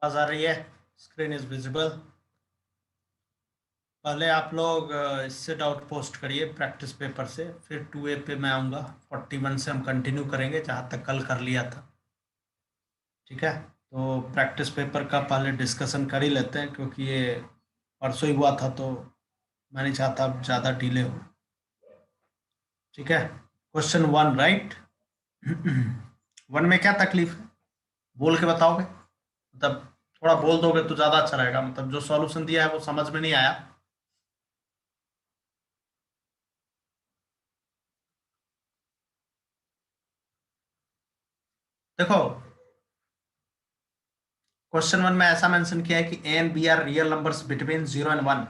आवाज आ रही है? Screen is visible. पहले आप लोग इससे डाउट पोस्ट करिए प्रैक्टिस पेपर से, फिर 2A पे मैं आऊँगा। 41 से हम कंटिन्यू करेंगे जहाँ तक कल कर लिया था। ठीक है, तो प्रैक्टिस पेपर का पहले डिस्कशन कर ही लेते हैं, क्योंकि ये परसों ही हुआ था, तो मैं नहीं चाहता अब ज़्यादा डिले हो। ठीक है, क्वेश्चन 1 राइट। 1 में क्या तकलीफ है, बोल के बताओगे? मतलब थोड़ा बोल दोगे तो ज़्यादा अच्छा रहेगा। मतलब जो सॉल्यूशन दिया है वो समझ में नहीं आया। देखो, क्वेश्चन 1 में ऐसा मेंशन किया है कि A and B are real numbers between 0 and 1।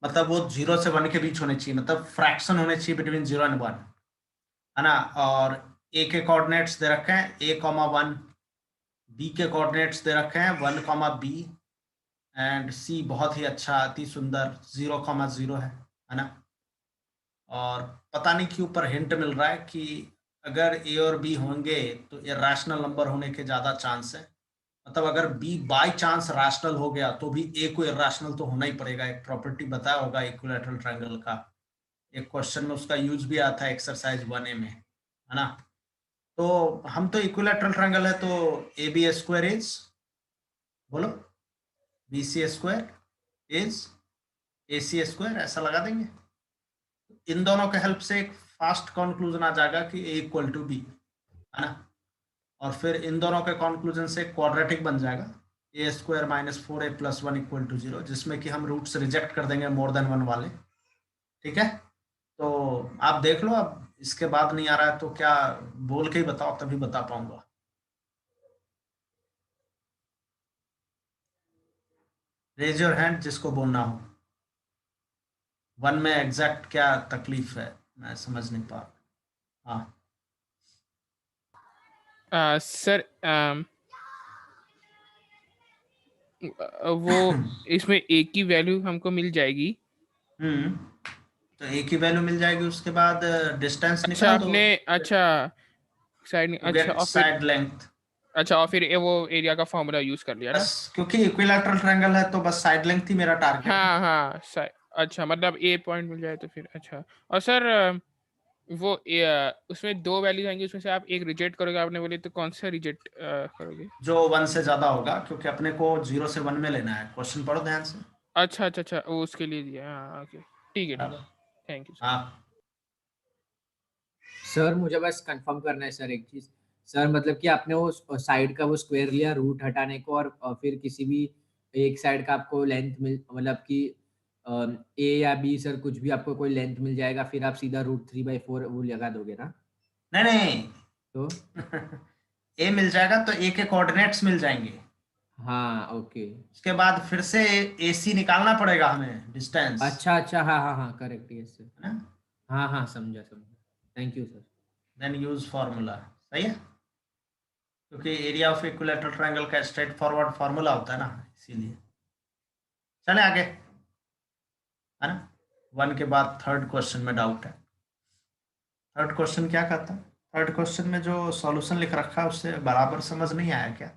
मतलब वो 0 से 1 के बीच होने चाहिए, मतलब फ्रैक्शन होने चाहिए बिटवीन 0 and 1, है ना। और ए के कोऑर्डिनेट्स दे रखे हैं A, 1, बी के कोऑर्डिनेट्स दे रखे हैं 1, B, एंड सी बहुत ही अच्छा, अति सुंदर 0, 0 है ना। और पता नहीं क्यों पर हिंट मिल रहा है कि अगर ए और बी होंगे तो इरैशनल नंबर होने के ज़्यादा चांस है। मतलब अगर बी बाय चांस रैशनल हो गया तो भी ए को इरैशनल तो होना ही पड़ेगा। एक प्रॉपर्टी बताया होगा इक्विलैटरल ट्रायंगल का, एक क्वेश्चन में उसका यूज भी आता है एक्सरसाइज 1A में, है ना। तो हम तो इक्विलैटरल ट्रायंगल है, तो ए बी स्क्वायर इज, बोलो, B C square is A C square, ऐसा लगा देंगे। इन दोनों के हेल्प से एक फास्ट कंक्लूजन आ जाएगा कि ए इक्वल टू बी, है ना। और फिर इन दोनों के कंक्लूजन से क्वाड्रेटिक बन जाएगा A² - 4A+1 = 0, जिसमें कि हम रूट्स रिजेक्ट कर देंगे मोर देन 1 वाले। ठीक है, तो आप देख लो। अब इसके बाद नहीं आ रहा है तो क्या बोल के ही बताओ, तभी बता पाऊंगा। रेज योर हैंड जिसको बोलना हो। 1 में एग्जैक्ट क्या तकलीफ है, मैं समझ नहीं पा रहा। हाँ, सर वो इसमें एक की वैल्यू हमको मिल जाएगी। हम्म, तो एक ही वैल्यू मिल जाएगी, उसके बाद डिस्टेंस अच्छा निकाल दो आपने, अच्छा साइड, टू अच्छा गेट और फिर, साइड लेंथ। अच्छा और फिर वो एरिया का फॉर्मूला यूज कर लिया बस, ना। क्योंकि इक्विलैटरल ट्रायंगल है तो बस साइड लेंथ ही मेरा टारगेट है। हाँ हाँ अच्छा मतलब ए पॉइंट मिल जाए तो फिर अच्छा। और सर वो उसमें दो वैल्यूज आएंगी, उसमें से आप एक रिजेक्ट करोगे आपने बोले, तो कौन सा रिजेक्ट करोगे? जो 1 से ज्यादा होगा, क्योंकि अपने को 0 से 1 में लेना है। क्वेश्चन पढ़ो ध्यान से। अच्छा अच्छा अच्छा, वो उसके लिए दिया, हाँ ओके, ठीक है ठीक है। बराबर। Thank you sir. हाँ, सर मुझे बस कंफर्म करना है सर एक चीज। सर मतलब कि आपने वो साइड का वो स्क्वायर लिया रूट हटाने को, और फिर किसी भी एक साइड का आपको लेंथ मिल, मतलब कि ए या बी, सर कुछ भी आपको कोई लेंथ मिल जाएगा, फिर आप सीधा √3/4 वो लगा दोगे ना? नहीं नहीं। तो ए मिल जाएगा तो ए के कोऑर्डिनेट्स मिल जाएंगे। हाँ ओके। उसके बाद फिर से ए सी निकालना पड़ेगा हमें, डिस्टेंस, अच्छा अच्छा, हाँ हाँ हाँ, करेक्ट, यस सर। है ना। हाँ हाँ, समझा समझा। Thank you sir. Then use formula. सही है, क्योंकि एरिया ऑफ इक्विलैटरल ट्रायंगल का स्ट्रेट फॉरवर्ड फार्मूला होता है ना, इसीलिए। चले आगे, है ना। 1 के बाद थर्ड क्वेश्चन में डाउट है। थर्ड क्वेश्चन क्या कहता है? थर्ड क्वेश्चन में जो सॉल्यूशन लिख रखा है उससे बराबर समझ नहीं आया क्या?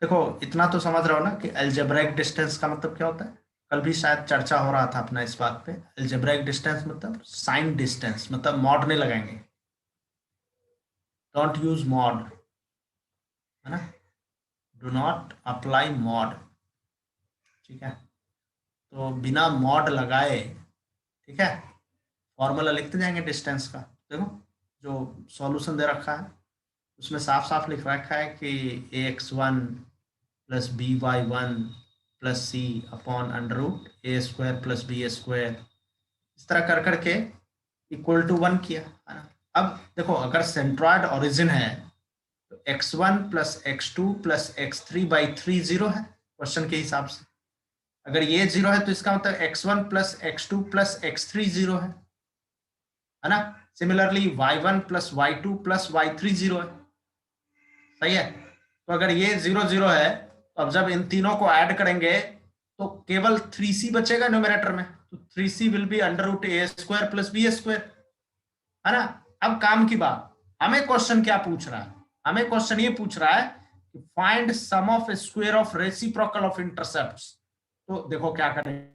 देखो, इतना तो समझ रहे हो ना कि अलजेब्राइक डिस्टेंस का मतलब क्या होता है। कल भी शायद चर्चा हो रहा था अपना इस बात पे। अलजेब्राइक डिस्टेंस मतलब साइन डिस्टेंस, मतलब मॉड नहीं लगाएंगे। डोंट यूज मॉड, है ना। Do not apply mod. ठीक है, तो बिना मॉड लगाए, ठीक है, फॉर्मूला लिखते जाएंगे डिस्टेंस का। देखो, जो सॉल्यूशन दे रखा है उसमें साफ साफ लिख रखा है कि AX1 + BY1 + C/√A² + B², इस तरह कर करके इक्वल टू 1 किया, है ना। अब देखो, अगर सेंट्रॉयड ओरिजिन है तो X1 + X2 + X3/3 0 है क्वेश्चन के हिसाब से। अगर ये 0 है तो इसका मतलब X1 + X2 + X3 0 है ना। सिमिलरली Y1 + Y2 + Y3 0 है। सही है, तो अगर ये 0 0 है तो अब जब इन तीनों को ऐड करेंगे तो केवल 3C बचेगा न्यूमरेटर में, तो 3C will be √A² + B², है ना। अब काम की बात, हमें क्वेश्चन क्या पूछ रहा है? हमें क्वेश्चन ये पूछ रहा है find sum of square of reciprocal of intercepts. तो देखो क्या करें,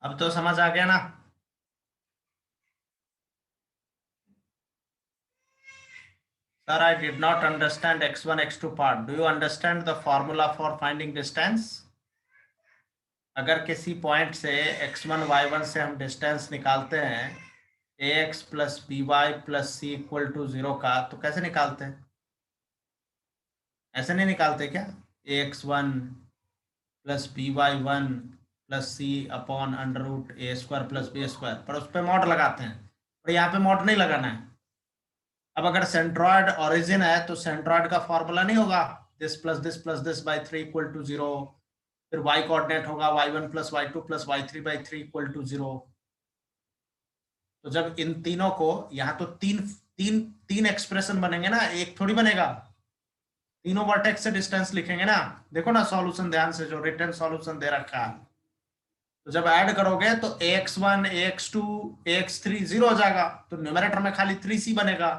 अब तो समझ आ गया ना। Sir, I did not understand x1 x2 part. Do you understand the formula for finding distance? अगर किसी पॉइंट से x1 y1 से हम डिस्टेंस निकालते हैं ax plus by plus c equal to 0 का, तो कैसे निकालते हैं? ऐसे नहीं निकालते क्या? ax1 plus by1 plus c upon under root a square plus b square, पर उस पर मॉड लगाते हैं, पर यहाँ पे मॉड नहीं लगाना है। अब अगर सेंट्रॉइड ओरिजिन है तो सेंट्रॉइड का फॉर्मूला नहीं होगा this plus this by 3 equal to 0, फिर y कोऑर्डिनेट होगा y1 plus y2 plus y3 by 3 equal to 0। तो जब इन तीनों को, यहाँ तो तीन एक्सप्रेशन बनेंगे ना, एक थोड़ी बनेगा। तीनों वर्टेक्स से डिस्टेंस लिखेंगे ना। देखो ना सॉल्यूशन ध्यान से, जो रिटर्न सॉल्यूशन दे रखा है, तो जब ऐड करोगे तो ax1 ax2 ax3 0 हो जाएगा, तो न्यूमरेटर में खाली 3c बनेगा।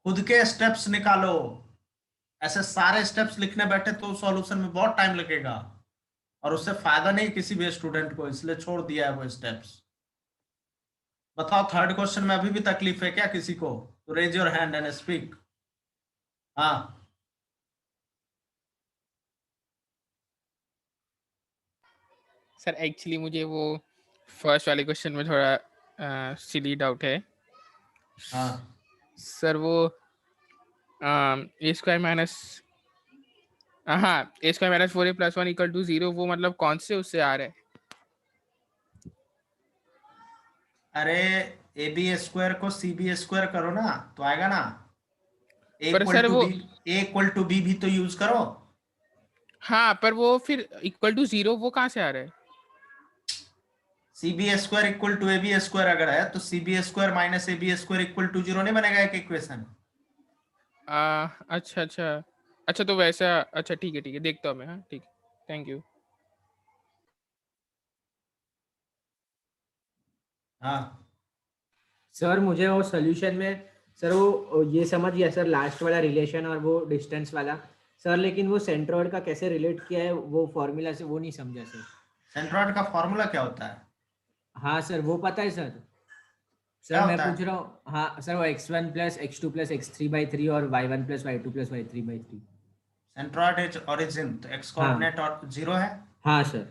खुद के स्टेप्स निकालो, ऐसे सारे स्टेप्स लिखने बैठे तो सॉल्यूशन में बहुत टाइम लगेगा और उससे फायदा नहीं किसी भी स्टूडेंट को, इसलिए छोड़ दिया है वो स्टेप्स। बताओ थर्ड क्वेश्चन में अभी भी तकलीफ है क्या किसी को? तो raise your hand and speak. हाँ सर एक्चुअली मुझे वो फर्स्ट वाले क्वेश्चन में थोड़ा सिली डाउट है। हाँ सर वो a square minus A square minus 4a plus 1 equal to 0, वो मतलब कौन से उससे आ रहा है? अरे ए बी स्क्वायर को सी बी स्क्वायर करो ना तो आएगा ना। ए पर इक्वल सर टू वो, B, A equal to B भी तो यूज करो। हाँ पर वो फिर इक्वल टू 0 वो कहाँ से आ रहा है? C B square equal to A B square अगर है तो C B square minus A B square equal to 0 नहीं बनेगा एक इक्वेशन। अच्छा अच्छा अच्छा, तो वैसा, अच्छा ठीक है देखता हूँ मैं। हाँ ठीक है, थैंक यू। हाँ सर मुझे वो सोल्यूशन में, सर वो ये समझ गया सर, लास्ट वाला रिलेशन और वो डिस्टेंस वाला सर, लेकिन वो सेंट्रॉइड का कैसे रिलेट किया है वो फॉर्मूला से, वो नहीं समझा सर। सेंट्रॉइड का फॉर्मूला क्या होता है? हाँ सर वो पता है सर। क्या सर मैं होता है? पूछ रहा हूँ, हाँ सर, वो x1 plus x2 plus x3 by 3 और y1 plus y2 plus y3 by 3। Centroid is origin, तो एक्स कोऑर्डिनेट और 0 है। हाँ sir.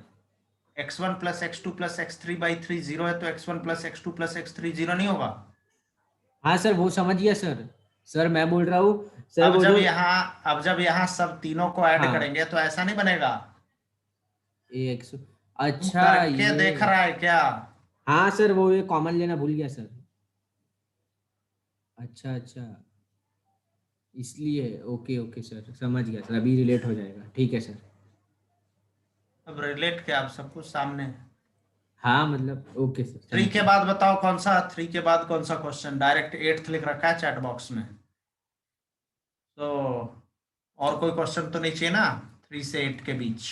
x1 plus x2 plus x3 by 3 0 है, तो x1 plus x2 plus x3 0 नहीं होगा। हाँ सर वो समझ गया सर। सर मैं बोल रहा हूँ सर, अब वो जब जो, यहाँ अब जब यहाँ सब तीनों को ऐड हाँ करेंगे तो ऐसा नहीं बनेगा। AX, तुम अच्छा करके ये, देख रहा है क्या? हाँ सर वो ये कॉमन लेना भूल गया सर। अच्छा अच्छा, इसलिए ओके ओके सर, समझ गया सर, अभी रिलेट हो जाएगा, ठीक है सर। अब रिलेट क्या, अब सब कुछ सामने है। हाँ मतलब ओके सर, 3 थैंक के यू। बाद बताओ कौन सा, 3 के बाद कौन सा क्वेश्चन? डायरेक्ट 8th लिख रखा है चैट बॉक्स में। तो और कोई क्वेश्चन तो नहीं चाहिए ना 3 से 8 के बीच?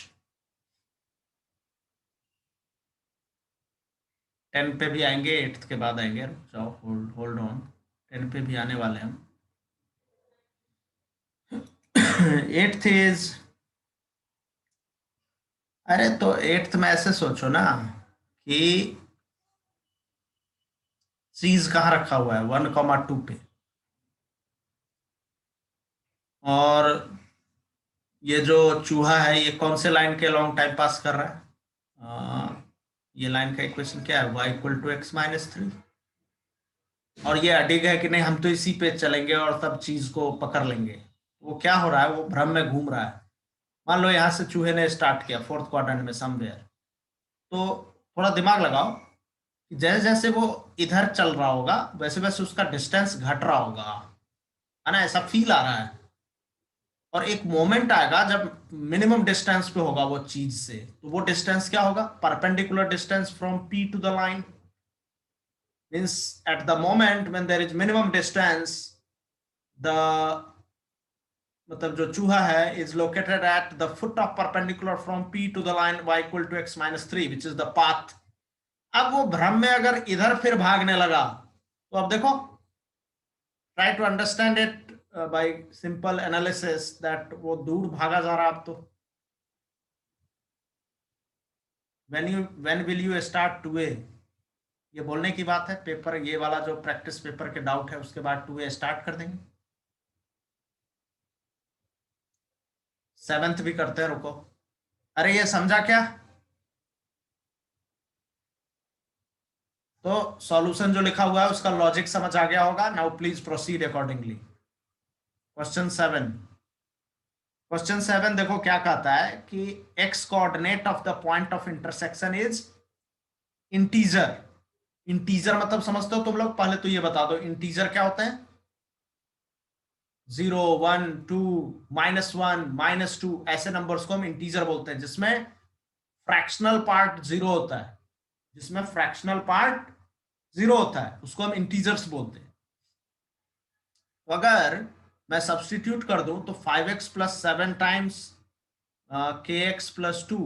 10 पे भी आएंगे, 8 के बाद आएंगे। रुक जाओ, होल्ड होल्ड ऑन, 10 पे भी आने वाले हैं हम। 8th इज, अरे तो 8th में ऐसे सोचो ना कि चीज कहाँ रखा हुआ है 1,2 पे, और ये जो चूहा है ये कौन से लाइन के लॉन्ग टाइम पास कर रहा है? ये लाइन का इक्वेशन क्या है? y equal to x minus 3। और ये अडिग है कि नहीं हम तो इसी पे चलेंगे और सब चीज को पकड़ लेंगे। वो क्या हो रहा है, वो भ्रम में घूम रहा है। मान लो यहाँ से चूहे ने स्टार्ट किया 4th क्वाड्रेंट में समवेयर, तो थोड़ा दिमाग लगाओ कि जैसे जैसे वो इधर चल रहा होगा वैसे वैसे उसका डिस्टेंस घट रहा होगा, है ना? ऐसा फील आ रहा है। और एक मोमेंट आएगा जब मिनिमम डिस्टेंस पे होगा वो चीज से, तो वो डिस्टेंस क्या होगा? Perpendicular distance from P to the line। Means at the moment when there is minimum distance, the मतलब जो चूहा है is located at the foot of perpendicular from P to the line y equal to x minus 3 which is the path. अब वो भ्रम में अगर इधर फिर भागने लगा तो अब देखो, try to understand it by simple analysis that वो दूर भागा जा रहा। अब तो when will you start 2a, ये बोलने की बात है। पेपर ये वाला जो प्रैक्टिस पेपर के डाउट है उसके बाद 2a स्टार्ट कर देंगे। 7th भी करते हैं, रुको। अरे ये समझा क्या? तो सॉल्यूशन जो लिखा हुआ है उसका लॉजिक समझ आ गया होगा। Now please proceed accordingly. Question 7, question 7 देखो क्या कहता है कि x coordinate of the point of intersection is integer. Integer मतलब समझते हो तुम लोग? पहले तो ये बता दो इंटीजर क्या होता है। 0, 1, 2, -1, -2 ऐसे नंबर्स को हम इंटीजर बोलते हैं जिसमें फ्रैक्शनल पार्ट 0 होता है। जिसमें फ्रैक्शनल पार्ट 0 होता है उसको हम इंटीजर्स बोलते हैं। तो अगर मैं सब्स्टिट्यूट कर दूं तो 5x plus 7 times kx plus 2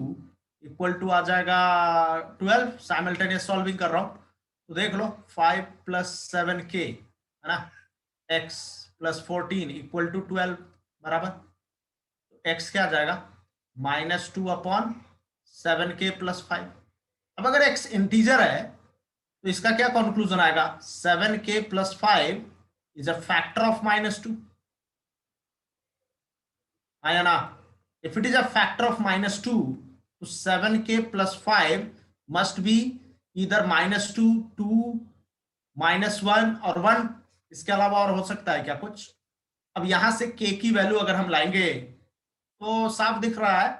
equal to आ जाएगा 12। साइमल्टेनियस सॉल्विंग कर रहा हूं तो देख लो 5 प्लस 7k है ना, x प्लस 14 इक्वल टू 12 बराबर। तो x क्या आ जाएगा? -2 अपॉन 7k प्लस 5। अब अगर x इंटीजर है तो इसका क्या कंक्लूजन आएगा? 7k plus 5 is a factor of -2, आया ना? If it is a factor of -2 तो 7k plus 5 must be either -2, 2, -1 और 1। इसके अलावा और हो सकता है क्या कुछ? अब यहां से k की वैल्यू अगर हम लाएंगे तो साफ दिख रहा है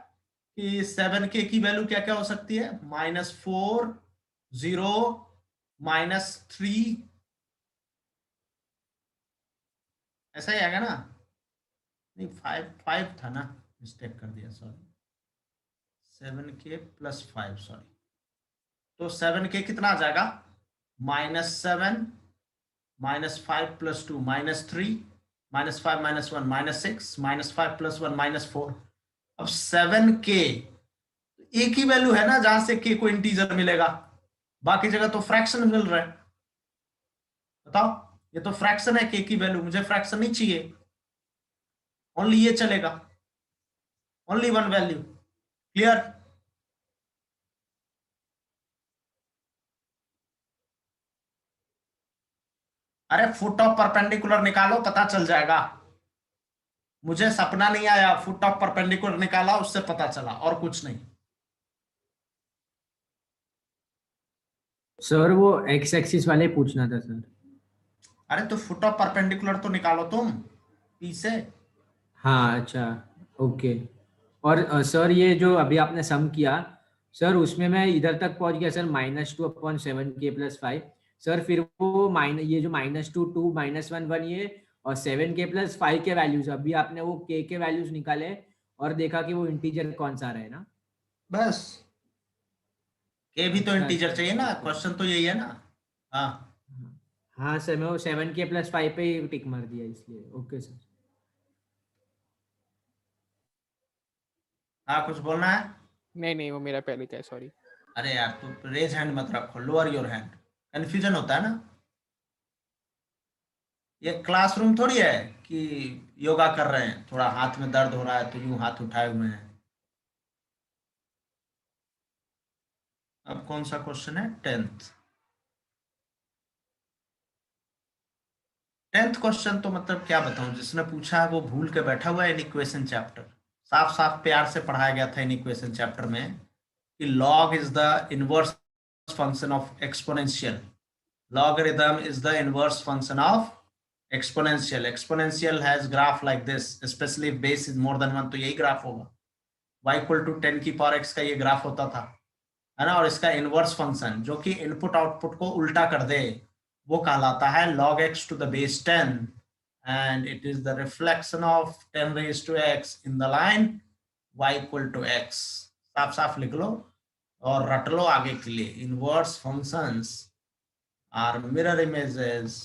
कि 7k की वैल्यू क्या क्या हो सकती है? -4, 0, -3, ऐसा ही आएगा ना? नहीं 5 था ना, मिस्टेक कर दिया, सॉरी। 7k plus 5, sorry. तो 7k कितना आ जाएगा? -7, -5 प्लस 2 -3, -5 -1 -6, -5 प्लस 1 -4। अब 7k एक ही वैल्यू है ना जहां से k को इंटीजर मिलेगा, बाकी जगह तो फ्रैक्शन मिल रहा है। बताओ, ये तो फ्रैक्शन है k की वैल्यू, मुझे फ्रैक्शन नहीं चाहिए, ओनली ये चलेगा, ओनली वन वैल्यू। क्लियर? अरे फुट ऑफ परपेंडिकुलर निकालो, पता चल जाएगा। मुझे सपना नहीं आया, फुट ऑफ परपेंडिकुलर निकाला उससे पता चला, और कुछ नहीं। सर वो एक्स एक्सिस वाले पूछना था सर। अरे तो फुट ऑफ परपेंडिकुलर तो निकालो तुम पी से। हाँ अच्छा, ओके। और सर ये जो अभी आपने सम किया सर, उसमें मैं इधर तक पहुंच गया sir, -2 upon 7k plus 5। Sir फिर वो ये जो -2, 2, -1, 1 ये और 7k प्लस 5 के वैल्यूज, अभी आपने वो k के वैल्यूज निकाले और देखा कि वो इंटीजर कौन सा रहा है ना? बस के भी तो अच्छा इंटीजर अच्छा चाहिए ना, ओके। क्वेश्चन तो यही है ना। हाँ हाँ सर, मैं वो 7k प्लस 5 पे ही टिक मार दिया इसलिए। Okay sir. हाँ कुछ बोलना है? नहीं वो मेरा पहले का है, सॉरी। अरे यार तू रेज हैंड मत रखो, लोअर योर हैंड, कंफ्यूजन होता है ना। ये क्लासरूम थोड़ी है कि योगा कर रहे हैं, थोड़ा हाथ में दर्द हो रहा है तो यूं हाथ उठाए हुए हैं। अब कौन सा क्वेश्चन है? 10th। 10th क्वेश्चन तो मतलब क्या बताऊं, जिसने पूछा है वो भूल के बैठा हुआ है इन इक्वेशन चैप्टर। साफ साफ प्यार से पढ़ाया गया था इन इक्वेशन चैप्टर में कि log is the inverse function of exponential. Logarithm is the inverse function of exponential. Exponential has graph like this, especially if base is more than 1, तो यही ग्राफ होगा। y इक्वल टू 10 की power x का ये graph होता था, है ना। और इसका इनवर्स फंक्शन जो कि इनपुट आउटपुट को उल्टा कर दे वो कहलाता है log x to the base 10, and it is the reflection of 10 raised to x in the line y equal to x। साफ साफ लिख लो और रट लो आगे के लिए। Inverse functions are mirror images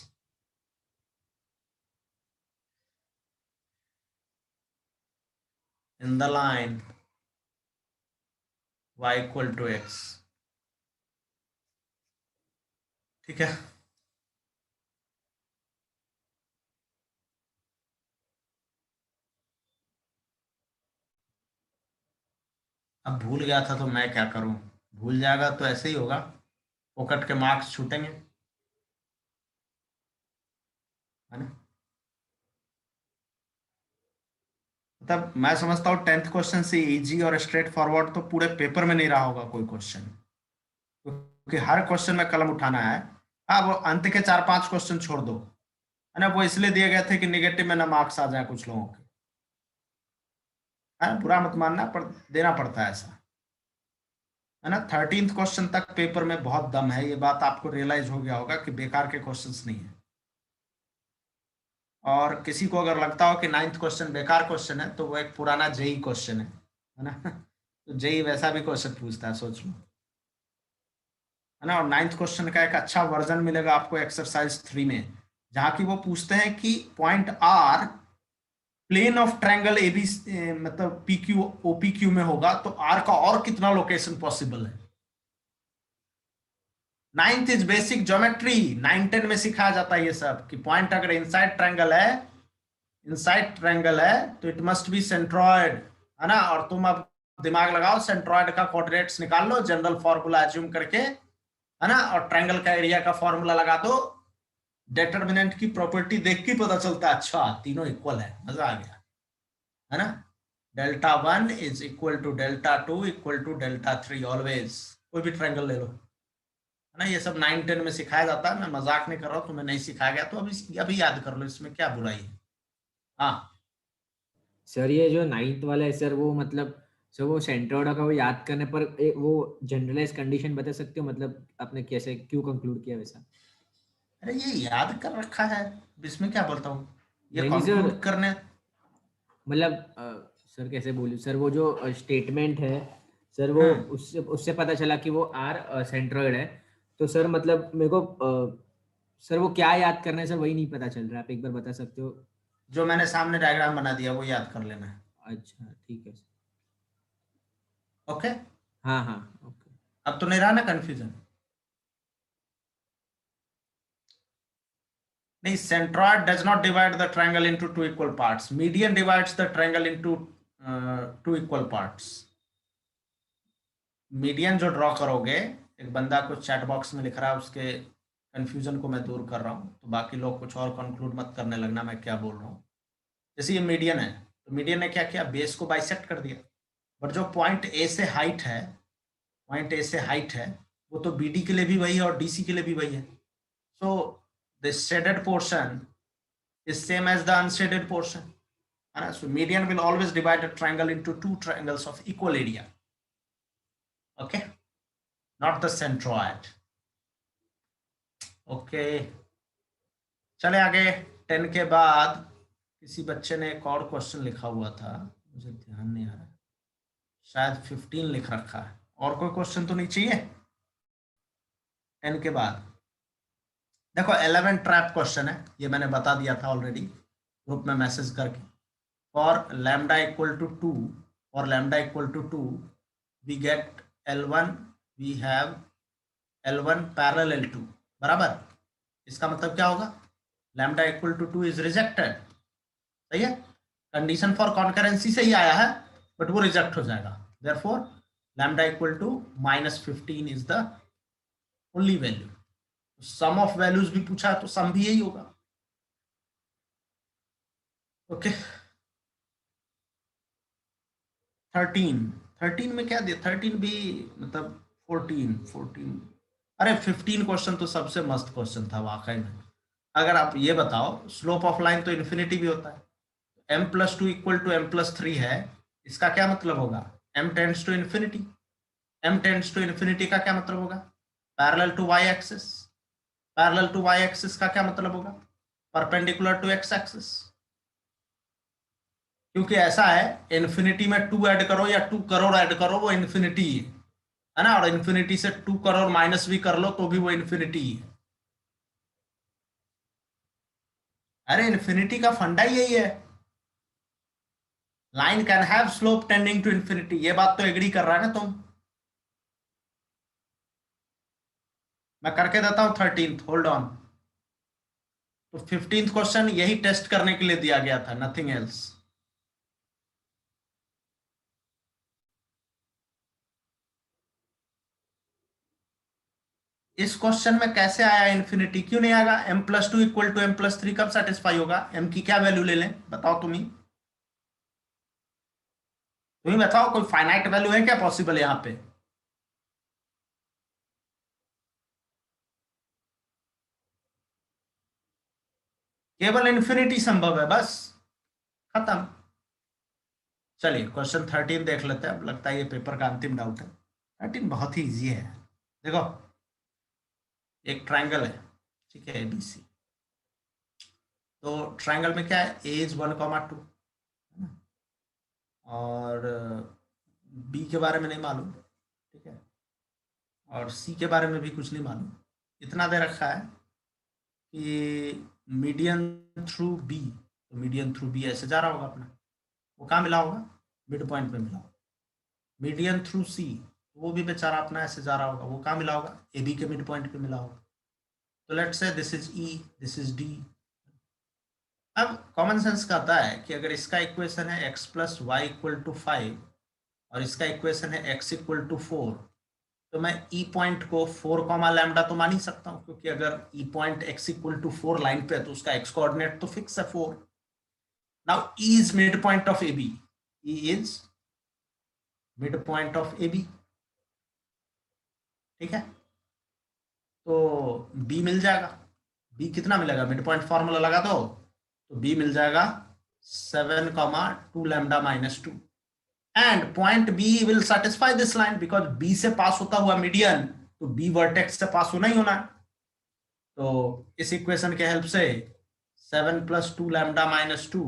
in the line y equal to x। ठीक है। अब भूल गया था तो मैं क्या करूं, भूल जाएगा तो ऐसे ही होगा, पॉकेट के मार्क्स छूटेंगे, है ना। मतलब मैं समझता हूँ 10th क्वेश्चन से इजी और स्ट्रेट फॉरवर्ड तो पूरे पेपर में नहीं रहा होगा कोई क्वेश्चन, क्योंकि हर क्वेश्चन में कलम उठाना है। हाँ वो अंत के 4-5 क्वेश्चन छोड़ दो, है ना, वो इसलिए दिए गए थे कि निगेटिव में ना मार्क्स आ जाए कुछ लोगों के, है ना। बुरा मत मानना, पर देना पड़ता है ऐसा, है ना। 13th क्वेश्चन तक पेपर में बहुत दम है, ये बात आपको रियलाइज हो गया होगा कि बेकार के क्वेश्चंस नहीं है। और किसी को अगर लगता हो कि 9th क्वेश्चन बेकार क्वेश्चन है तो वो एक पुराना जेई क्वेश्चन है ना। तो जेई वैसा भी क्वेश्चन पूछता है, सोच लो, है ना। और 9th क्वेश्चन का एक अच्छा वर्जन मिलेगा आपको एक्सरसाइज 3 में, जहां की वो पूछते हैं कि point R plane of triangle A B, मतलब P Q O P Q में होगा तो आर का और कितना लोकेशन पॉसिबल है। 9th इज बेसिक ज्योमेट्री, 9-10 में सिखाया जाता है ये सब कि पॉइंट अगर इनसाइड ट्रायंगल है, इनसाइड ट्रायंगल है तो इट मस्ट बी सेंट्रॉइड, है ना। और तुम अब दिमाग लगाओ, सेंट्रॉइड का कोऑर्डिनेट्स निकाल लो जनरल फॉर्मूला एज्यूम करके, है ना, और ट्रायंगल का एरिया का फॉर्मूला लगा दो, डिटरमिनेंट की प्रॉपर्टी देख के पता चलता है अच्छा तीनों इक्वल है, मजा आ गया, है ना। Delta 1 is equal to delta 2 equal to delta 3 always, कोई भी ट्रायंगल ले लो, है ना। ये सब 9-10 में सिखाया जाता है, मैं मजाक नहीं कर रहा हूँ, तुम्हें नहीं सिखाया गया तो अभी याद कर लो, इसमें क्या बुराई है। हाँ सर ये जो 9th वाला है सर, वो मतलब सर वो सेंट्रोइड का वो याद करने पर वो जनरलाइज कंडीशन बता सकते हो, मतलब आपने कैसे क्यों कंक्लूड किया वैसा? अरे ये याद कर रखा है, इसमें क्या बोलता हूँ, ये नहीं सर, कंक्लूड करने। मतलब सर कैसे बोलूं सर, वो जो स्टेटमेंट है सर, वो हम्म उससे उससे पता चला कि वो आर सेंट्रोइड है। तो सर मतलब मेरे को सर वो क्या याद करना है सर, वही नहीं पता चल रहा है, आप एक बार बता सकते हो? जो मैंने सामने डायग्राम बना दिया वो याद कर लेना है। अच्छा ठीक है सर। ओके, हाँ हाँ ओके। अब तो नहीं रहा ना कंफ्यूजन। नहीं, centroid does not divide the triangle into two equal parts, median divides the triangle into two equal parts। Median जो ड्रॉ करोगे, एक बंदा कुछ चैट बॉक्स में लिख रहा है, उसके कंफ्यूजन को मैं दूर कर रहा हूँ, तो बाकी लोग कुछ और कंक्लूड मत करने लगना मैं क्या बोल रहा हूँ। जैसे ये मीडियन है, तो मीडियन ने क्या किया, बेस को बाइसेक्ट कर दिया, बट जो पॉइंट ए से हाइट है, पॉइंट ए से हाइट है, वो तो बी डी के लिए भी वही है और डी सी के लिए भी वही है। So the shaded portion is same as the unshaded portion. So median will always divide a triangle into two triangles of equal area. Okay, not the centroid. Okay, चले आगे। 10 के बाद किसी बच्चे ने एक और क्वेश्चन लिखा हुआ था, मुझे ध्यान नहीं आ रहा, शायद 15 लिख रखा है। और कोई क्वेश्चन तो नहीं चाहिए 10 के बाद? देखो 11 ट्रैप क्वेश्चन है, ये मैंने बता दिया था ऑलरेडी ग्रुप में मैसेज करके। For lambda equal to 2 for lambda equal to 2, we get L1, we have L1 parallel L2 बराबर। इसका मतलब क्या होगा, lambda equal to 2 is rejected, सही है, कंडीशन फॉर कॉन्करेंसी से ही आया है बट वो रिजेक्ट हो जाएगा, therefore lambda equal to -15 is the only value। Sum of values भी पूछा है तो सम भी यही होगा। ओके 13 में क्या दिया, 13 भी मतलब 14 अरे 15 क्वेश्चन तो सबसे मस्त क्वेश्चन था वाकई में। अगर आप ये बताओ स्लोप ऑफ लाइन तो इन्फिनिटी भी होता है, m+2 इक्वल टू m+3 है, इसका क्या मतलब होगा, m tends to infinity. m tends to infinity का क्या मतलब होगा, parallel to y axis. Parallel to y axis का क्या मतलब होगा, परपेंडिकुलर टू x एक्सिस। क्योंकि ऐसा है इन्फिनिटी में 2 ऐड करो या 2 करोड़ ऐड करो वो इन्फिनिटी है ना, और इन्फिनिटी से 2 करोड़ माइनस भी कर लो तो भी वो इन्फिनिटी है। अरे इन्फिनिटी का फंडा ही यही है, line can have slope tending to infinity, ये बात तो एग्री कर रहा है ना तुम। मैं करके देता हूं 13th, होल्ड ऑन। तो 15th क्वेश्चन यही टेस्ट करने के लिए दिया गया था, नथिंग एल्स। इस क्वेश्चन में कैसे आया इन्फिनिटी, क्यों नहीं आएगा, m+2 इक्वल टू m+3 कब सेटिस्फाई होगा, m की क्या वैल्यू ले लें बताओ तुम ही बताओ, कोई फाइनाइट वैल्यू है क्या पॉसिबल यहां पे। केवल इन्फिनिटी संभव है, बस खत्म। चलिए क्वेश्चन 13 देख लेते हैं, अब लगता है ये पेपर का अंतिम डाउट है। 13 बहुत ही इजी है। देखो एक ट्रायंगल है, ठीक है, ABC। तो ट्रायंगल में क्या है, A is 1,2 और B के बारे में नहीं मालूम, ठीक है, और C के बारे में भी कुछ नहीं मालूम। इतना दे रखा है कि मीडियन थ्रू B, तो मीडियन थ्रू B ऐसे जा रहा होगा अपना, वो कहाँ मिला होगा, मिड पॉइंट पे मिला होगा। मीडियन थ्रू C, वो भी बेचारा अपना ऐसे जा रहा होगा, वो कहाँ मिला होगा, AB के मिड पॉइंट पे मिला होगा। तो let's say this is E, this is D। अब कॉमन सेंस कहता है कि अगर इसका इक्वेशन है x + y = 5 और इसका इक्वेशन है x = 4, तो मैं E पॉइंट को 4, लैम्डा तो मान ही सकता हूँ, क्योंकि अगर E पॉइंट x = 4 लाइन पे है तो उसका x कोऑर्डिनेट तो फिक्स है 4। Now E is mid point of AB, E is mid point of AB, ठीक है। तो B मिल जाएगा, B कितना मिलेगा, मिड पॉइंट फॉर्मूला लगा दो, तो B मिल जाएगा 7, 2 lambda -2 and point B will satisfy this line because B से पास होता हुआ मीडियन, तो B वर्टेक्स से पास होना ही होना है। तो इस इक्वेशन के हेल्प से 7 + 2 लैम्डा -2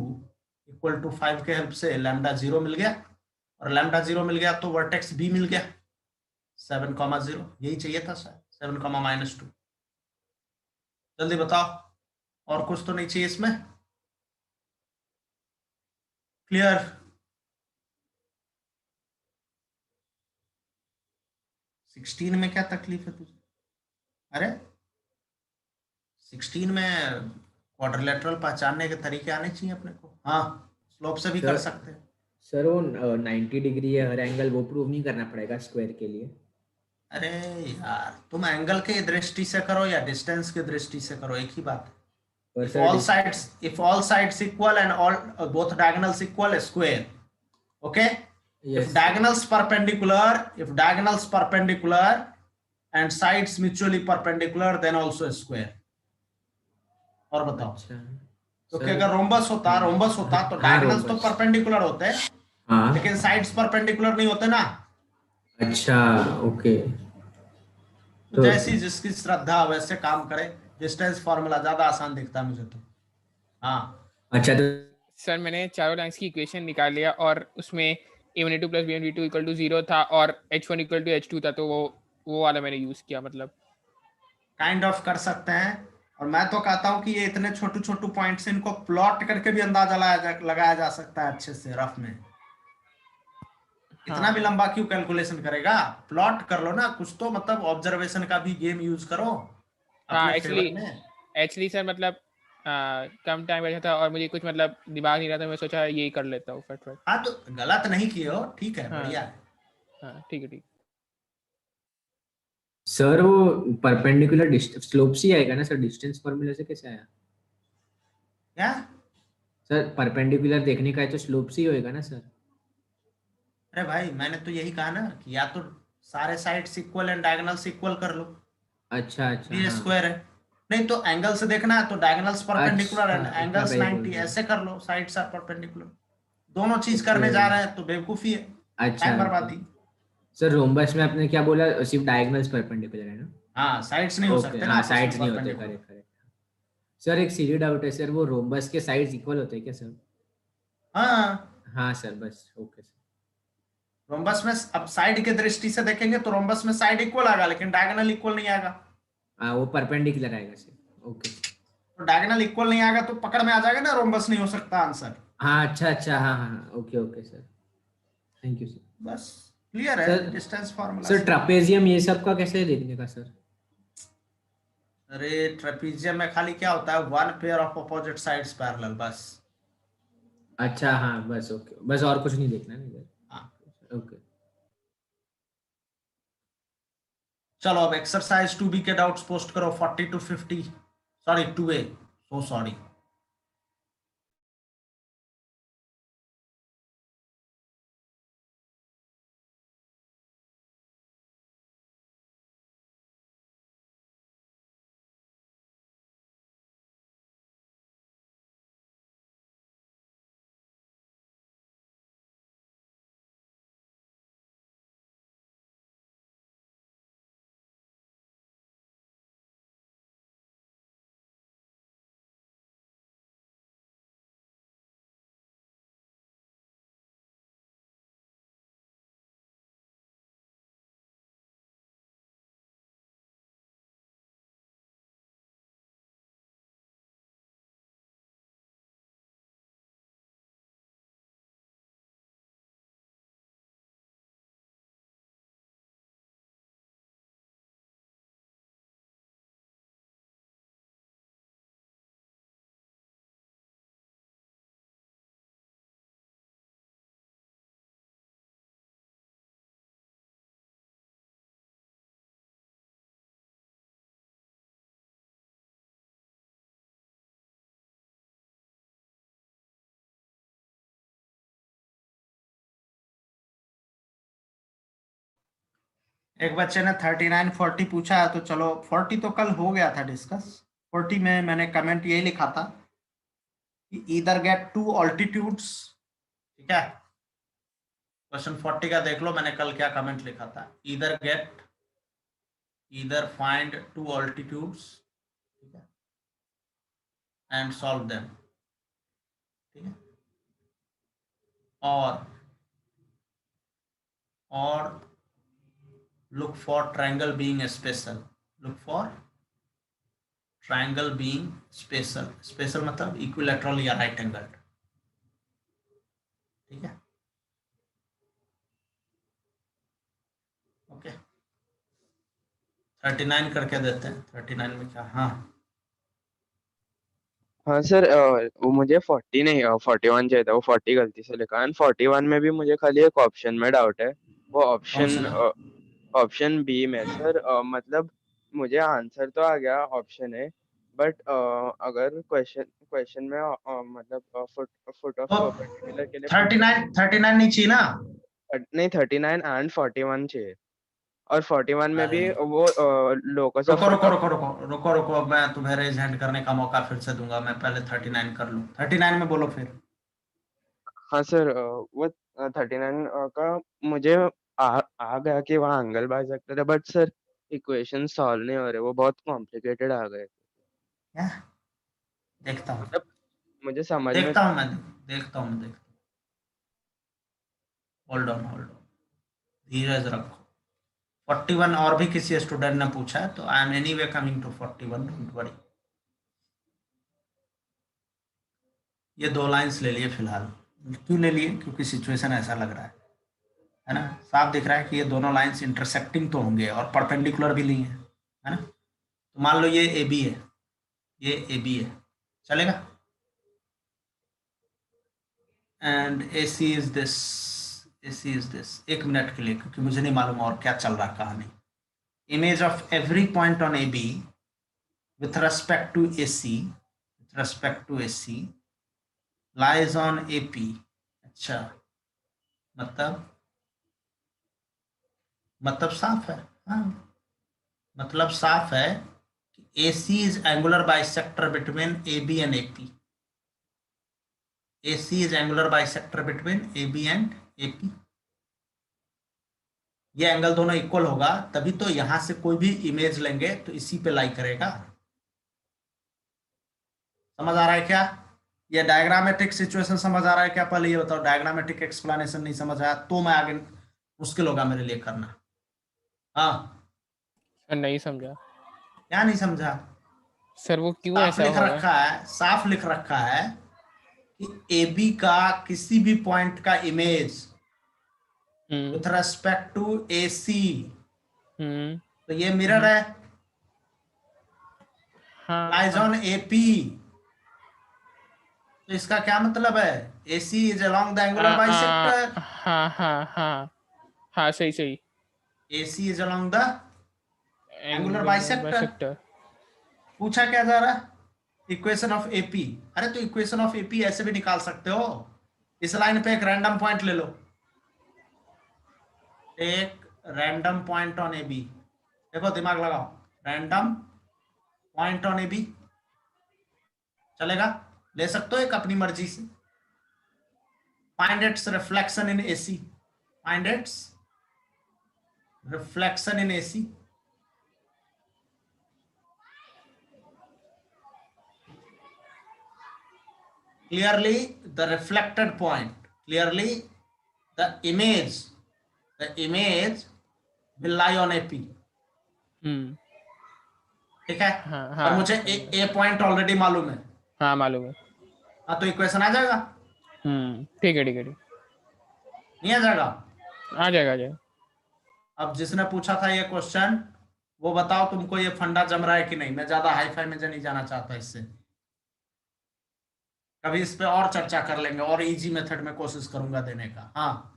= 5 के हेल्प से लैम्डा 0 मिल गया, और लैम्डा 0 मिल गया तो वर्टेक्स B मिल गया 7, 0, यही चाहिए था सर, 7, -2। जल्दी बताओ और कुछ तो नहीं चाहिए इसमें, क्लियर। सिक्सटीन में क्या तकलीफ है तुझे, अरे 16 में क्वाड्रिलेटरल पहचानने के तरीके आने चाहिए अपने को। हाँ स्लोप से भी कर सकते हैं सर। वो 90 डिग्री है हर एंगल, वो प्रूव नहीं करना पड़ेगा स्क्वायर के लिए। अरे यार तुम एंगल के दृष्टि से करो या डिस्टेंस की दृष्टि से करो, एक ही बात है। If all sides equal and all both diagonals equal, square. Okay. Yes. If diagonals perpendicular and sides mutually perpendicular, then also a square. और बताओ, क्योंकि अगर रोम्बस होता तो डायगोनल्स तो परपेंडिकुलर होते हैं, लेकिन साइड्स परपेंडिकुलर नहीं होते ना। अच्छा ओके, तो जैसी जिसकी श्रद्धा वैसे काम करे। डिस्टेंस फार्मूला ज्यादा आसान दिखता है मुझे तो। हाँ अच्छा, तो सर मैंने चारों लाइंस की इक्वेशन निकाल लिया और उसमें a12 + b1v2 = 0 था और h1 = h2 था, तो वो वाला मैंने यूज किया, मतलब काइंड ऑफ कर सकते हैं। और मैं तो कहता हूँ कि ये इतने छोटू पॉइंट्स, इनको प्लॉट करके भी अंदाजा लगाया जा सकता है अच्छे से रफ में। इतना भी लंबा क्यों कैलकुलेशन करेगा, प्लॉट कर लो ना कुछ, तो मतलब ऑब्जर्वेशन का भी गेम यूज करो हाँ अपने फेवर में। एक्चुअली सर मतलब कम टाइम बचा था और मुझे कुछ मतलब दिमाग नहीं रहा था, मैं सोचा यही कर लेता हूँ फटाफट। हाँ तो गलत नहीं किए हो, ठीक है, हाँ बढ़िया है। हाँ ठीक है ठीक। सर वो परपेंडिकुलर स्लोप से ही आएगा ना सर, डिस्टेंस फॉर्मूला से कैसे आया? क्या? सर परपेंडिकुलर देखने का है तो स्लोप से ही होएगा ना सर? अरे भाई मैंने तो यही कहा ना कि या तो सारे sides equal and diagonals equal कर लो, अच्छा अच्छा, ये हाँ। स्क्वायर है। नहीं तो एंगल से देखना है तो डायगोनल्स परपेंडिकुलर एंड अच्छा, इतना एंगल्स वही बोल 90, रहे हैं। ऐसे कर लो, साइड्स आर परपेंडिकुलर। दोनों चीज ओके। करने जा रहे हैं तो बेवकूफी है, अच्छा टाइम ओके। बर्बादी। सर रोम्बस में आपने क्या बोला, सिर्फ डायगोनल्स परपेंडिकुलर है ना? हाँ साइड्स नहीं हो ओके, सकते ना हाँ आपस में साइड्स नहीं होते, परपेंडिकुलर। Correct correct. सर एक सीधी डाउट है सर, वो रोम्बस के साइड्स इक्वल होते हैं क्या सर? हाँ हाँ सर, बस ओके सर। रोम्बस में अब साइड के दृष्टि से देखेंगे तो रोम्बस में साइड इक्वल आएगा लेकिन डायगोनल इक्वल नहीं आएगा। हाँ वो परपेंडिकुलर आएगा सर, ओके सर। तो डायगोनल इक्वल नहीं आएगा तो पकड़ में आ जाएगा ना, रोम्बस नहीं हो सकता आंसर। हाँ अच्छा अच्छा, हाँ हाँ हाँ, okay okay sir, thank you sir. बस क्लियर है सर डिस्टेंस फार्मूला सर से। ट्रापेजियम ये सब का कैसे देखने का सर? अरे ट्रेपीजियम में खाली क्या होता है, one pair of opposite sides parallel, बस। अच्छा हाँ बस, ओके, बस और कुछ नहीं देखना है हाँ इधर, ओके। चलो अब एक्सरसाइज 2B के डाउट्स पोस्ट करो, 40 to 50, sorry 2A, so sorry. एक बच्चे ने 39 40 पूछा है, तो चलो 40 तो कल हो गया था डिस्कस। 40 में मैंने कमेंट यही लिखा था कि ईदर गेट टू ऑल्टीट्यूड्स, ठीक है। क्वेश्चन 40 का देख लो मैंने कल क्या कमेंट लिखा था, ईदर फाइंड टू ऑल्टीट्यूड्स, ठीक है, एंड सॉल्व देम, ठीक है। और look for triangle being special, look for triangle being special मतलब इक्विलैटरल या राइट एंगल, ठीक है। ओके 39 करके देते हैं, 39 में क्या, हाँ हाँ सर, वो मुझे 40 नहीं 41 चाहिए था, वो 40 गलती से लिखा। एंड 41 में भी मुझे खाली एक ऑप्शन में डाउट है। वो कौन से ऑप्शन में? ऑप्शन बी में सर, मतलब मुझे आंसर तो आ गया ऑप्शन है, बट अगर क्वेश्चन क्वेश्चन में मतलब फुट फुट ऑफ तो परपेंडिकुलर के लिए पूछा 39 नहीं चाहिए ना? नहीं 39 एंड 41 चाहिए। और 41 में अरे भी वो लोकस ऑफ रुको फुट रुको ऑफ। रुको रुको रुको रुको, अब मैं तुम्हें रेज हैंड करने का मौका फिर से दूंगा, मैं पहले 39 कर लूँ, 39 में बोलो फिर। हाँ सर, वो 39 का मुझे आ गया कि वहाँ एंगल बाय सेक्टर है, बट सर इक्वेशन सॉल्व नहीं हो रहे, वो बहुत कॉम्प्लिकेटेड आ गए। क्या? देखता हूँ, मतलब मुझे समझ में। देखता हूँ मैं, देखता हूँ मैं, देखता हूँ। होल्ड ऑन होल्ड ऑन, धीरज रखो। 41 और भी किसी स्टूडेंट ने पूछा है, तो I am anyway coming to 41, don't worry. ये 2 लाइंस ले लिए फिलहाल, क्यों ले लिए, क्योंकि सिचुएशन ऐसा लग रहा है। है ना, साफ दिख रहा है कि ये दोनों लाइंस इंटरसेक्टिंग तो होंगे और परपेंडिकुलर भी ली है ना। तो मान लो ये ए बी है, ये ए बी है, चलेगा। And A C is this, A C is this. एक मिनट के लिए, क्योंकि मुझे नहीं मालूम और क्या चल रहा कहानी। Image of every point on A B with respect to AC, with respect to AC lies on AP। अच्छा, मतलब साफ है। हाँ, मतलब साफ है कि AC is angular bisector between AB and AP। AC is angular bisector between AB and AP। ये एंगल दोनों इक्वल होगा तभी तो यहां से कोई भी इमेज लेंगे तो इसी पे लाई करेगा। समझ आ रहा है क्या? ये डायग्रामेटिक सिचुएशन समझ आ रहा है क्या? पहले ये बताओ, डायग्रामेटिक एक्सप्लेनेशन नहीं समझ आया तो मैं आगे मुश्किल होगा मेरे लिए करना। हाँ, सर नहीं समझा क्या नहीं समझा? सर, वो क्यों साफ ऐसा लिख होगा? रखा है, साफ लिख रखा है कि AB का किसी भी पॉइंट का image with respect to AC, तो ये मिरर है, लाइज ऑन AP। तो इसका क्या मतलब है? AC is along the angular bisector. हाँ हाँ हाँ हाँ, सही सही। AC is along the angular bisector. Bisector. पूछा क्या जा रहा है? Equation of AP. अरे तो इक्वेशन ऑफ एपी ऐसे भी निकाल सकते हो। इस लाइन पे एक रैंडम पॉइंट ले लो, एक random point on A B. देखो दिमाग लगाओ, random point on A B चलेगा, ले सकते हो एक अपनी मर्जी से। Find its reflection in AC, find its reflection in AC. Clearly the reflected point, clearly the image will lie on AP। ठीक है। हाँ और मुझे ए पॉइंट ऑलरेडी मालूम है। हाँ मालूम है। हाँ, तो इक्वेशन आ जाएगा। ठीक है ठीक है, नहीं आ जाएगा? आ जाएगा आ जाएगा। अब जिसने पूछा था ये क्वेश्चन, वो बताओ तुमको ये फंडा जम रहा है कि नहीं? मैं ज्यादा हाई फाई में नहीं जाना चाहता इससे, कभी इस पे और चर्चा कर लेंगे और इजी मेथड में कोशिश करूंगा देने का। हाँ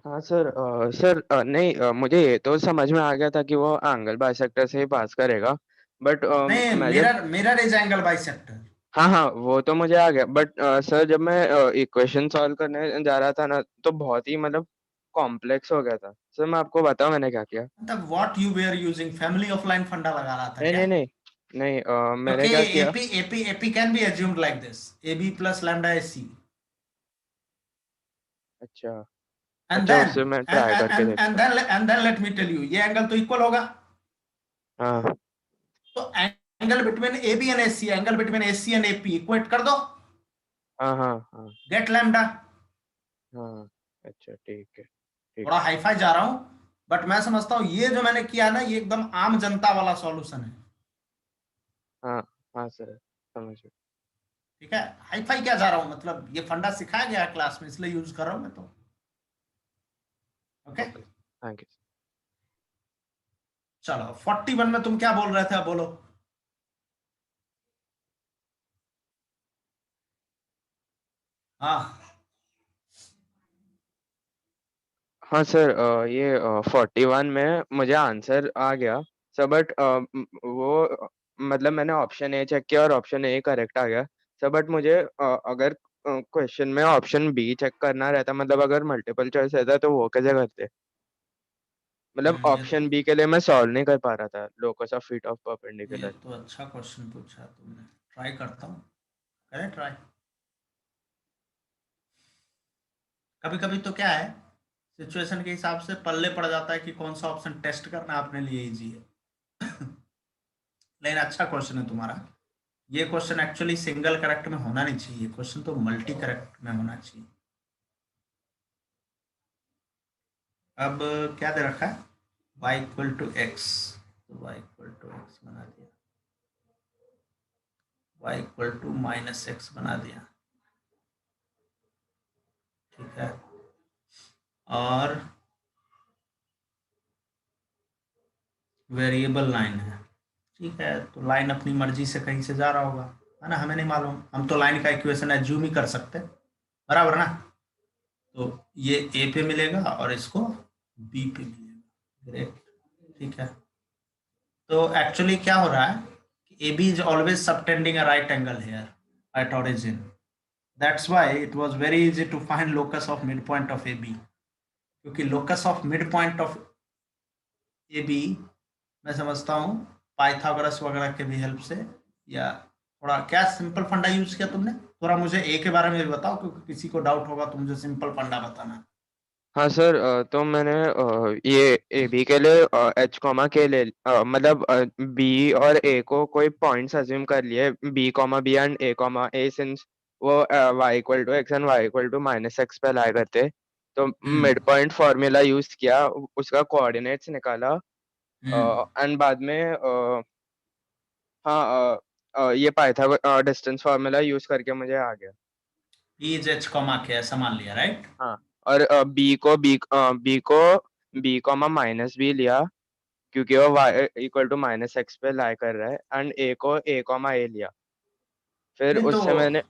हाँ सर, नहीं, मुझे ये तो समझ में आ गया था कि वो एंगल बाइसेक्टर से ही पास करेगा, बट नहीं, मैं जब मिरर इज एंगल बाइसेक्टर। हाँ हाँ, वो तो मुझे आ गया, बट सर जब मैं इक्वेशन सॉल्व करने जा रहा था ना, तो बहुत ही मतलब कॉम्प्लेक्स हो गया था। सर मैं आपको बताऊं मैंने क्या किया। मतलब what you were using, family of line फंडा लगा रहा था नहीं क्या? नहीं नहीं नहीं, मैंने क्योंकि क्या किया। AP can be assumed like this, AB प्लस लैम्डा AC। अच्छा एंड अच्छा, देन उससे मैं ट्राई करके देखता हूँ। And then let me tell you, ये एंगल तो इक्वल होगा। हाँ तो angle between AB and AC, angle between AC and AP equate कर दो, हाँ हाँ हाँ गेट लैम्डा। हाँ। अच्छा ठीक है, ठीक। थोड़ा हाईफाई जा रहा हूं, बट मैं समझता हूं ये जो मैंने किया ना, ये एकदम आम जनता वाला सॉल्यूशन है। हाँ हाँ सर, समझ गया। ठीक है, हाईफाई क्या जा रहा हूं, मतलब ये फंडा सिखाया गया है क्लास में इसलिए यूज कर रहा हूं मैं तो। Okay, okay, thank you. चलो 41 में तुम क्या बोल रहे थे, अब बोलो। हाँ, हाँ सर, ये 41 में मुझे आंसर आ गया सर, बट वो मतलब मैंने ऑप्शन ए चेक किया और ऑप्शन ए करेक्ट आ गया सर, बट मुझे अगर क्वेश्चन में ऑप्शन बी चेक करना रहता, मतलब अगर मल्टीपल चॉइस रहता तो वो कैसे करते? मतलब ऑप्शन बी के लिए मैं सॉल्व नहीं कर पा रहा था, लोकस ऑफ फीट ऑफ ये परपेंडिकुलर। तो अच्छा क्वेश्चन पूछा तुमने, ट्राई करता हूँ, करें ट्राई। कभी कभी तो क्या है, सिचुएशन के हिसाब से पल्ले पड़ जाता है कि कौन सा ऑप्शन टेस्ट करना अपने लिए इजी है। लेकिन अच्छा क्वेश्चन है तुम्हारा। ये क्वेश्चन एक्चुअली सिंगल करेक्ट में होना नहीं चाहिए, क्वेश्चन तो मल्टी करेक्ट में होना चाहिए। अब क्या दे रखा है, y इक्वल टू एक्स, तो y इक्वल टू एक्स बना दिया, y equal to minus x बना दिया। ठीक है, और वेरिएबल लाइन है, ठीक है, तो लाइन अपनी मर्जी से कहीं से जा रहा होगा, है ना, हमें नहीं मालूम, हम तो लाइन का इक्वेशन एज्यूम ही कर सकते हैं, बराबर ना। तो ये ए पे मिलेगा और इसको बी पे मिलेगा, ग्रेट, ठीक है। तो एक्चुअली क्या हो रहा है कि A B is always subtending a right angle here at origin, that's why it was very easy to find locus of mid point of A B, क्योंकि locus of mid point of A B मैं समझता हूँ Pythagoras वगैरह के भी help से, या थोड़ा क्या सिंपल फंडा यूज किया तुमने, थोड़ा मुझे ए के बारे में भी बताओ, क्योंकि किसी को डाउट होगा तो मुझे सिंपल फंडा बताना। हाँ सर, तो मैंने ये ए बी के लिए एच कॉमा के ले मतलब बी और ए को कोई पॉइंट्स अज्यूम कर लिए, B comma B and A comma A, since वो Y equal to X and Y equal to minus x पे लाई करते, तो मिड पॉइंट फॉर्मूला यूज किया, उसका कोऑर्डिनेट्स निकाला, एंड बाद में हाँ ये पाइथागोरस डिस्टेंस फार्मूला यूज करके मुझे आ गया। बी इज एच कॉमा के ऐसा मान लिया, राइट। हाँ, और बी कॉमा माइनस बी लिया, क्योंकि वो y equal to minus x पे लाई कर रहा है, एंड ए को ए कॉमा ए लिया, फिर नहीं तो उससे मैंने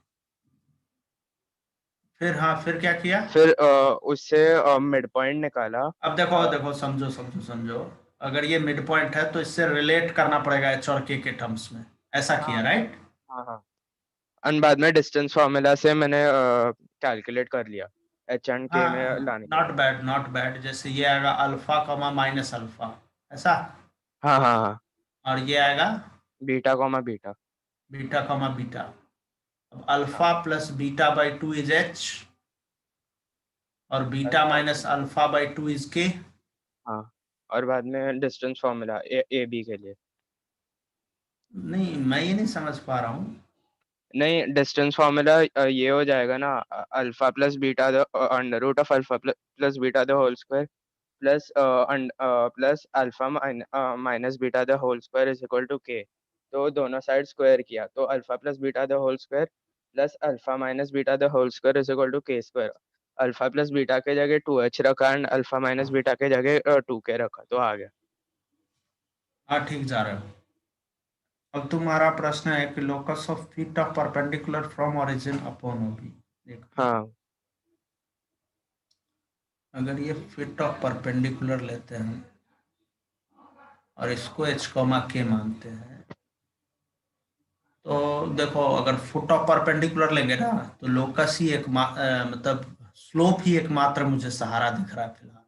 फिर, हाँ, फिर क्या किया। फिर उससे मिड पॉइंट निकाला। अब देखो देखो, समझो समझो समझो, अगर ये मिड पॉइंट है तो इससे रिलेट करना पड़ेगा एच और के टर्म्स में, ऐसा किया, हाँ राइट। हाँ हाँ, एंड बाद में डिस्टेंस फार्मूला से मैंने कैलकुलेट कर लिया एच एंड के में हाँ, लाने के नॉट लिए। बैड नॉट बैड, जैसे ये आएगा अल्फा कॉमा माइनस अल्फा, ऐसा, हाँ हाँ हाँ, और ये आएगा beta comma beta. Beta comma beta. अब alpha plus beta by 2 is H, और beta alpha minus alpha by 2 is K. हाँ, और बाद में डिस्टेंस फार्मूला ए बी के लिए। नहीं, मैं ये नहीं समझ पा रहा हूँ। नहीं, डिस्टेंस फार्मूला ये हो जाएगा ना, alpha plus beta the under root of alpha plus beta the whole square plus plus alpha minus beta the whole square is equal to k, तो दोनों साइड स्क्वायर किया, तो alpha plus beta the whole square plus alpha minus beta the whole square is equal to k square. Alpha plus beta के जगह 2h रखा and alpha minus beta के जगह 2k रखा, तो आ गया। हाँ, ठीक जा रहे हो। अब तुम्हारा प्रश्न है कि locus of feet of perpendicular from origin upon OB. देखो, हाँ अगर ये फीट ऑफ परपेंडिकुलर लेते हैं और इसको एच कॉमा के मानते हैं, तो देखो अगर फुट ऑफ परपेंडिकुलर लेंगे ना, तो लोकस ही मतलब स्लोप ही एकमात्र मुझे सहारा दिख रहा है फिलहाल।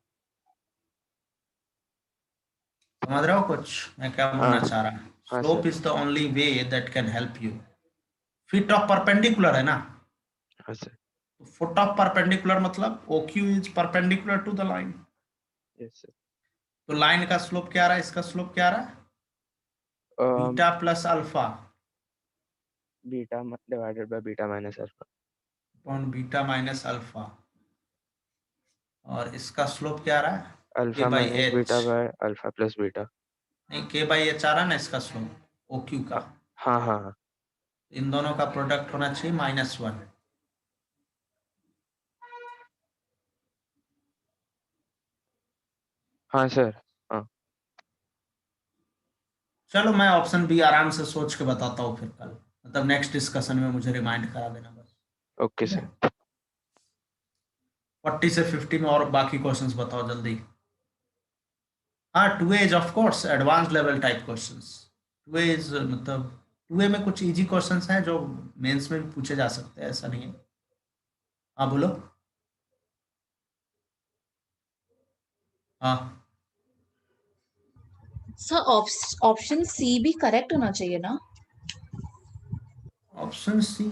समझ रहे हो कुछ मैं क्या बोलना हाँ चाह रहा हूँ। हाँ slope sir. Is the only way that can help you. Feet of perpendicular है ना, हाँ सर। तो फुट ऑफ परपेंडिकुलर मतलब O Q is perpendicular to the line. Yes sir. तो लाइन का स्लोप क्या आ रहा है, इसका स्लोप क्या आ रहा है, beta plus alpha beta divided by beta minus alpha. Upon beta minus alpha, और इसका स्लोप क्या आ रहा है, के alpha by minus H. Beta by alpha plus beta. नहीं, के बाई एच आ रहा है ना इसका स्लोप ओ क्यू का। हाँ हाँ हाँ। इन दोनों का प्रोडक्ट होना चाहिए -1। हाँ सर। हाँ चलो मैं ऑप्शन बी आराम से सोच के बताता हूँ फिर कल, मतलब नेक्स्ट डिस्कशन में मुझे रिमाइंड करा देना बस, ओके ठीक है। सर। 40 से 50 में और बाकी क्वेश्चंस बताओ जल्दी। हाँ, 2A is of course advance level type questions. 2A is मतलब 2A में कुछ इजी क्वेश्चंस हैं जो मेंस में भी पूछे जा सकते हैं, ऐसा नहीं है। हाँ बोलो। हाँ, सर ऑप्शन सी भी करेक्ट होना चाहिए ना। Option C,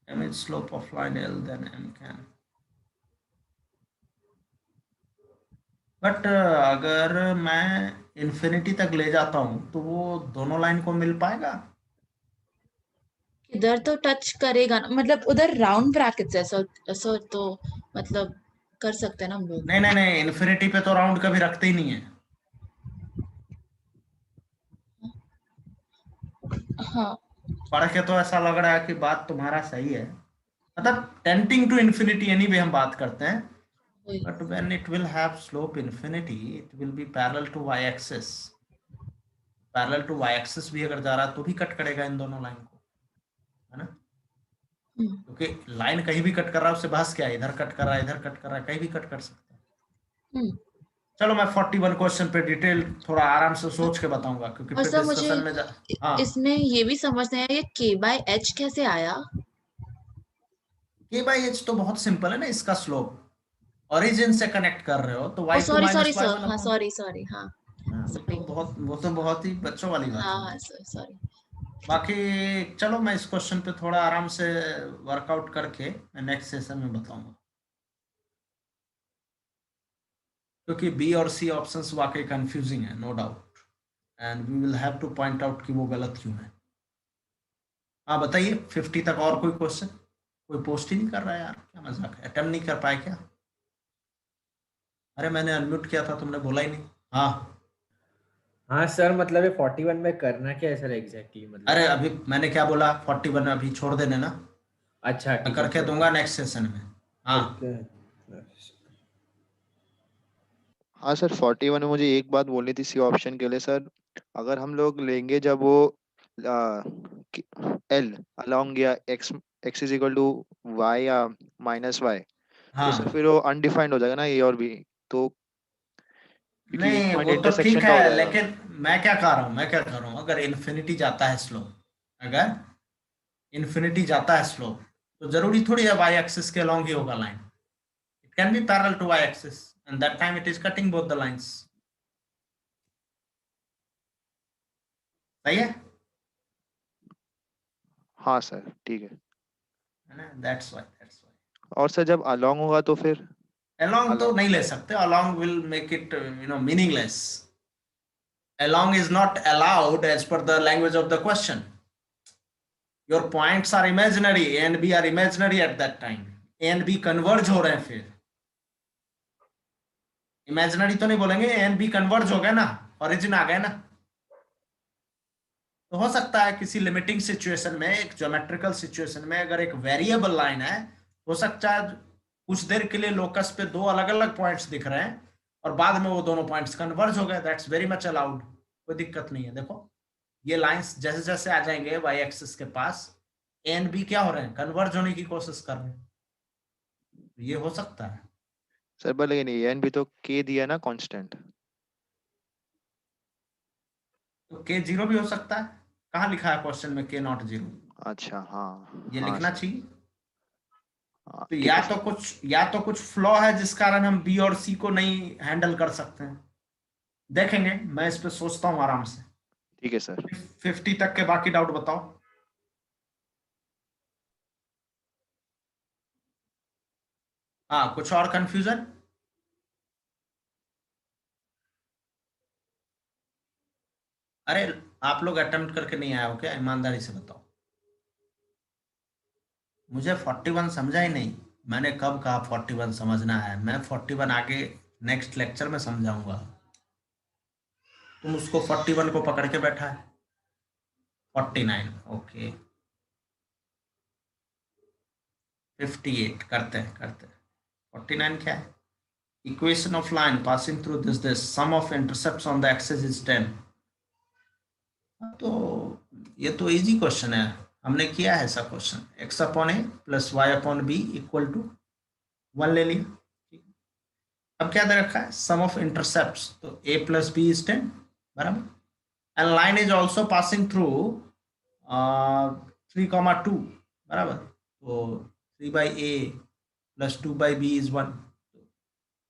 m is slope of line L then m can, but अगर मैं इन्फिनिटी तक ले जाता हूँ तो वो दोनों लाइन को मिल पाएगा। इधर तो टच करेगा ना, मतलब उधर राउंड ब्रैकेट्स है सर, ऐसा तो मतलब कर सकते हैं ना हम लोग। नहीं नहीं नहीं, इन्फिनिटी पे तो राउंड कभी रखते ही नहीं है। हाँ पढ़ के तो ऐसा लग रहा है कि बात तुम्हारा सही है, मतलब टेंडिंग टू इन्फिनिटी एनीवे हम बात करते हैं, वही। but when it will have slope infinity it will be parallel to y axis, parallel to y axis भी अगर जा रहा है तो भी कट करेगा इन दोनों लाइन को, है ना, क्योंकि लाइन कहीं भी कट कर रहा है, उससे बहस क्या है, इधर कट कर रहा है, इधर कट कर रहा है, कहीं भी कट कर सकता है। चलो मैं 41 क्वेश्चन पे डिटेल थोड़ा आराम से सोच के बताऊंगा, क्योंकि और फिर सर मुझे डिस्कशन में हाँ, इसमें ये भी समझना है, ये k/h कैसे आया? k/h तो बहुत सिंपल है ना, इसका स्लोप ओरिजिन से कनेक्ट कर रहे हो तो y2 sorry sorry minus sir, y1 हाँ अपॉन, सॉरी सॉरी, हाँ वो तो बहुत ही बच्चों वाली बात हाँ है। हाँ सर सॉरी। बाकी चलो मैं इस क्वेश्चन पे थोड़ा आराम से वर्कआउट करके मैं नेक्स्ट सेशन में बताऊंगा, क्योंकि बी और सी ऑप्शंस वाकई कंफ्यूजिंग है, no doubt, and we will have to point out कि वो गलत क्यों है। हाँ बताइए, 50 तक और कोई क्वेश्चन? कोई पोस्ट ही नहीं कर रहा है यार, क्या मजाक है, अटेम्प्ट नहीं कर पाए क्या? अरे मैंने अनम्यूट किया था, तुमने बोला ही नहीं। हाँ हाँ सर, मतलब ये 41 में करना क्या है सर एग्जैक्टली, मतलब? अरे अभी मैंने क्या बोला, 41 अभी छोड़ देने ना, अच्छा मैं ठीक है करके सर। दूंगा नेक्स्ट सेशन में। हाँ ओके। हाँ सर, 41 में मुझे एक बात बोलनी थी सी ऑप्शन के लिए सर। अगर हम लोग लेंगे जब वो एल अलोंग या x x is equal to y या माइनस वाई, तो सर हाँ, फिर वो अनडिफाइंड हो जाएगा ना ए और बी, तो क्योंकि एक नहीं पॉइंट वो तो ठीक इंटरसेक्शन का हो है, जाएगा। लेकिन मैं क्या कह रहा हूँ, अगर इन्फिनिटी जाता है स्लोप, अगर इन्फिनिटी जाता है स्लोप, तो जरूरी थोड़ी है वाई एक्सिस के अलोंग ही होगा line, it can be parallel to y axis and that time it is cutting both the lines. सही है हाँ सर ठीक है। ना, दैट्स व्हाई और सर जब अलोंग होगा तो फिर अलोंग तो अलोंग नहीं ले सकते, along will make it meaningless, along is not allowed as per the language of the question. Your points are imaginary, a and b are imaginary at that time, a and b converge हो रहे हैं, फिर imaginary तो नहीं बोलेंगे, ए and B converge हो गए ना, ओरिजिन आ गए ना। तो हो सकता है किसी लिमिटिंग सिचुएशन में, एक ज्योमेट्रिकल सिचुएशन में, अगर एक वेरिएबल लाइन है, हो सकता है कुछ देर के लिए लोकस पे दो अलग अलग पॉइंट्स दिख रहे हैं और बाद में वो दोनों पॉइंट्स कन्वर्ज हो गए, दैट्स वेरी मच अलाउड, कोई दिक्कत नहीं है। देखो ये लाइंस जैसे जैसे आ जाएंगे वाई एक्सिस के पास, ए एंड बी क्या हो रहे हैं, कन्वर्ज होने की कोशिश कर रहे हैं, तो ये हो सकता है। सर पर लेकिन एन भी तो के दिया ना कांस्टेंट। तो के जीरो भी हो सकता है, कहाँ लिखा है क्वेश्चन में के नॉट जीरो? अच्छा हाँ ये हाँ लिखना सर। चाहिए। हाँ तो ठीक है सर। या तो कुछ फ्लॉ है जिस कारण हम बी और सी को नहीं हैंडल कर सकते हैं, देखेंगे, मैं इस पे सोचता हूँ आराम से। ठीक है सर। 50 तक के बाकी डाउट बताओ। हाँ कुछ और कंफ्यूजन? अरे आप लोग अटेम्प्ट करके नहीं आए हो क्या, ईमानदारी से बताओ। मुझे 41 समझा ही नहीं, मैंने कब कहा 41 समझना है, मैं 41 आगे नेक्स्ट लेक्चर में समझाऊंगा, तुम उसको 41 को पकड़ के बैठा है। 49 ओके, 58 करते हैं 49 क्या है, equation of line passing through this sum of intercepts on the axis is 10। तो ये तो इजी क्वेश्चन है, हमने किया है ऐसा question, x upon a plus y upon b equal to 1 ले लिया। अब क्या दे रखा है, सम ऑफ इंटरसेप्ट्स, तो a प्लस बी इज 10 बराबर, and line is also passing through 3,2 बराबर, तो 3/a प्लस 2/b इज 1,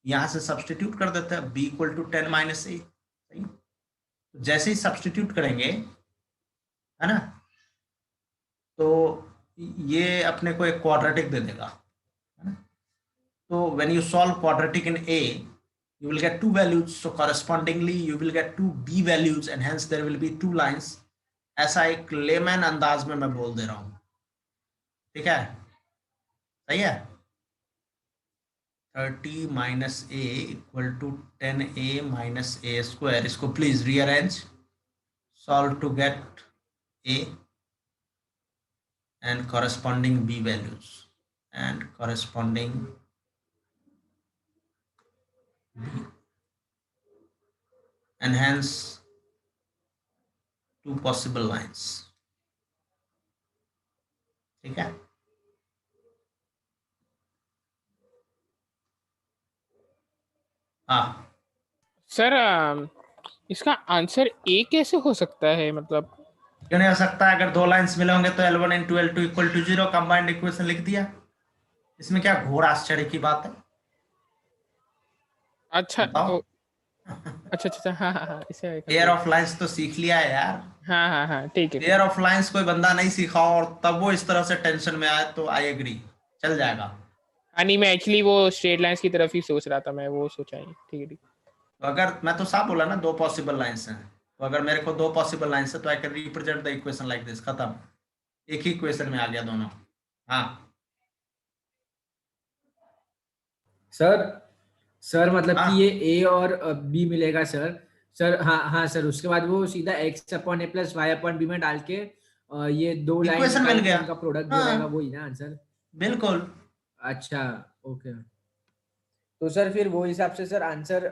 यहां से सब्सटीट्यूट कर देते हैं, b इक्वल टू 10 माइनस ए, सही। तो जैसे ही सब्सटीट्यूट करेंगे, है ना, तो ये अपने को एक क्वाड्रेटिक दे देगा, है ना। तो when you solve quadratic in a, you will get two values, so correspondingly you will get two b values and hence there will be two lines। ऐसा एक लेमैन अंदाज में मैं बोल दे रहा हूं, ठीक है, सही है। 30 minus A equal to 10a minus A square, इसको please rearrange, solve to get a and corresponding b values and corresponding b, and hence 2 possible lines. ठीक है, हाँ सर इसका आंसर ए कैसे हो सकता है, मतलब क्यों नहीं हो सकता? अगर 2 लाइंस मिले होंगे तो L1 into L2 equal to 0, combined equation लिख दिया। इसमें क्या घोर आश्चर्य की बात है? अच्छा बताओ। अच्छा अच्छा, हाँ हाँ हाँ, इसे पेयर ऑफ लाइंस तो सीख लिया है यार। हाँ हाँ हाँ, ठीक है पेयर ऑफ लाइंस कोई बंदा नहीं सीखा और तब वो इस तरह से टेंशन में आए तो आई एग्री, चल जाएगा। हाँ। नहीं, मैं एक्चुअली वो स्ट्रेट लाइंस की तरफ ही सोच रहा था, मैं वो सोचा ही। ठीक है ठीक। तो अगर मैं तो साफ बोला ना 2 पॉसिबल लाइंस हैं, तो अगर मेरे को 2 पॉसिबल लाइंस है तो I can represent the equation like this, खत्म, एक ही इक्वेशन में आ गया दोनों। हाँ सर मतलब हाँ, कि ये ए और बी मिलेगा सर। सर हाँ हाँ सर, उसके बाद वो सीधा x upon a plus y upon B में डाल के ये दो लाइन इक्वेशन मिल निकाल के गया। उनका प्रोडक्ट जो रहेगा हाँ वही ना आंसर। बिल्कुल। अच्छा, ओके। तो सर फिर वो हिसाब से सर आंसर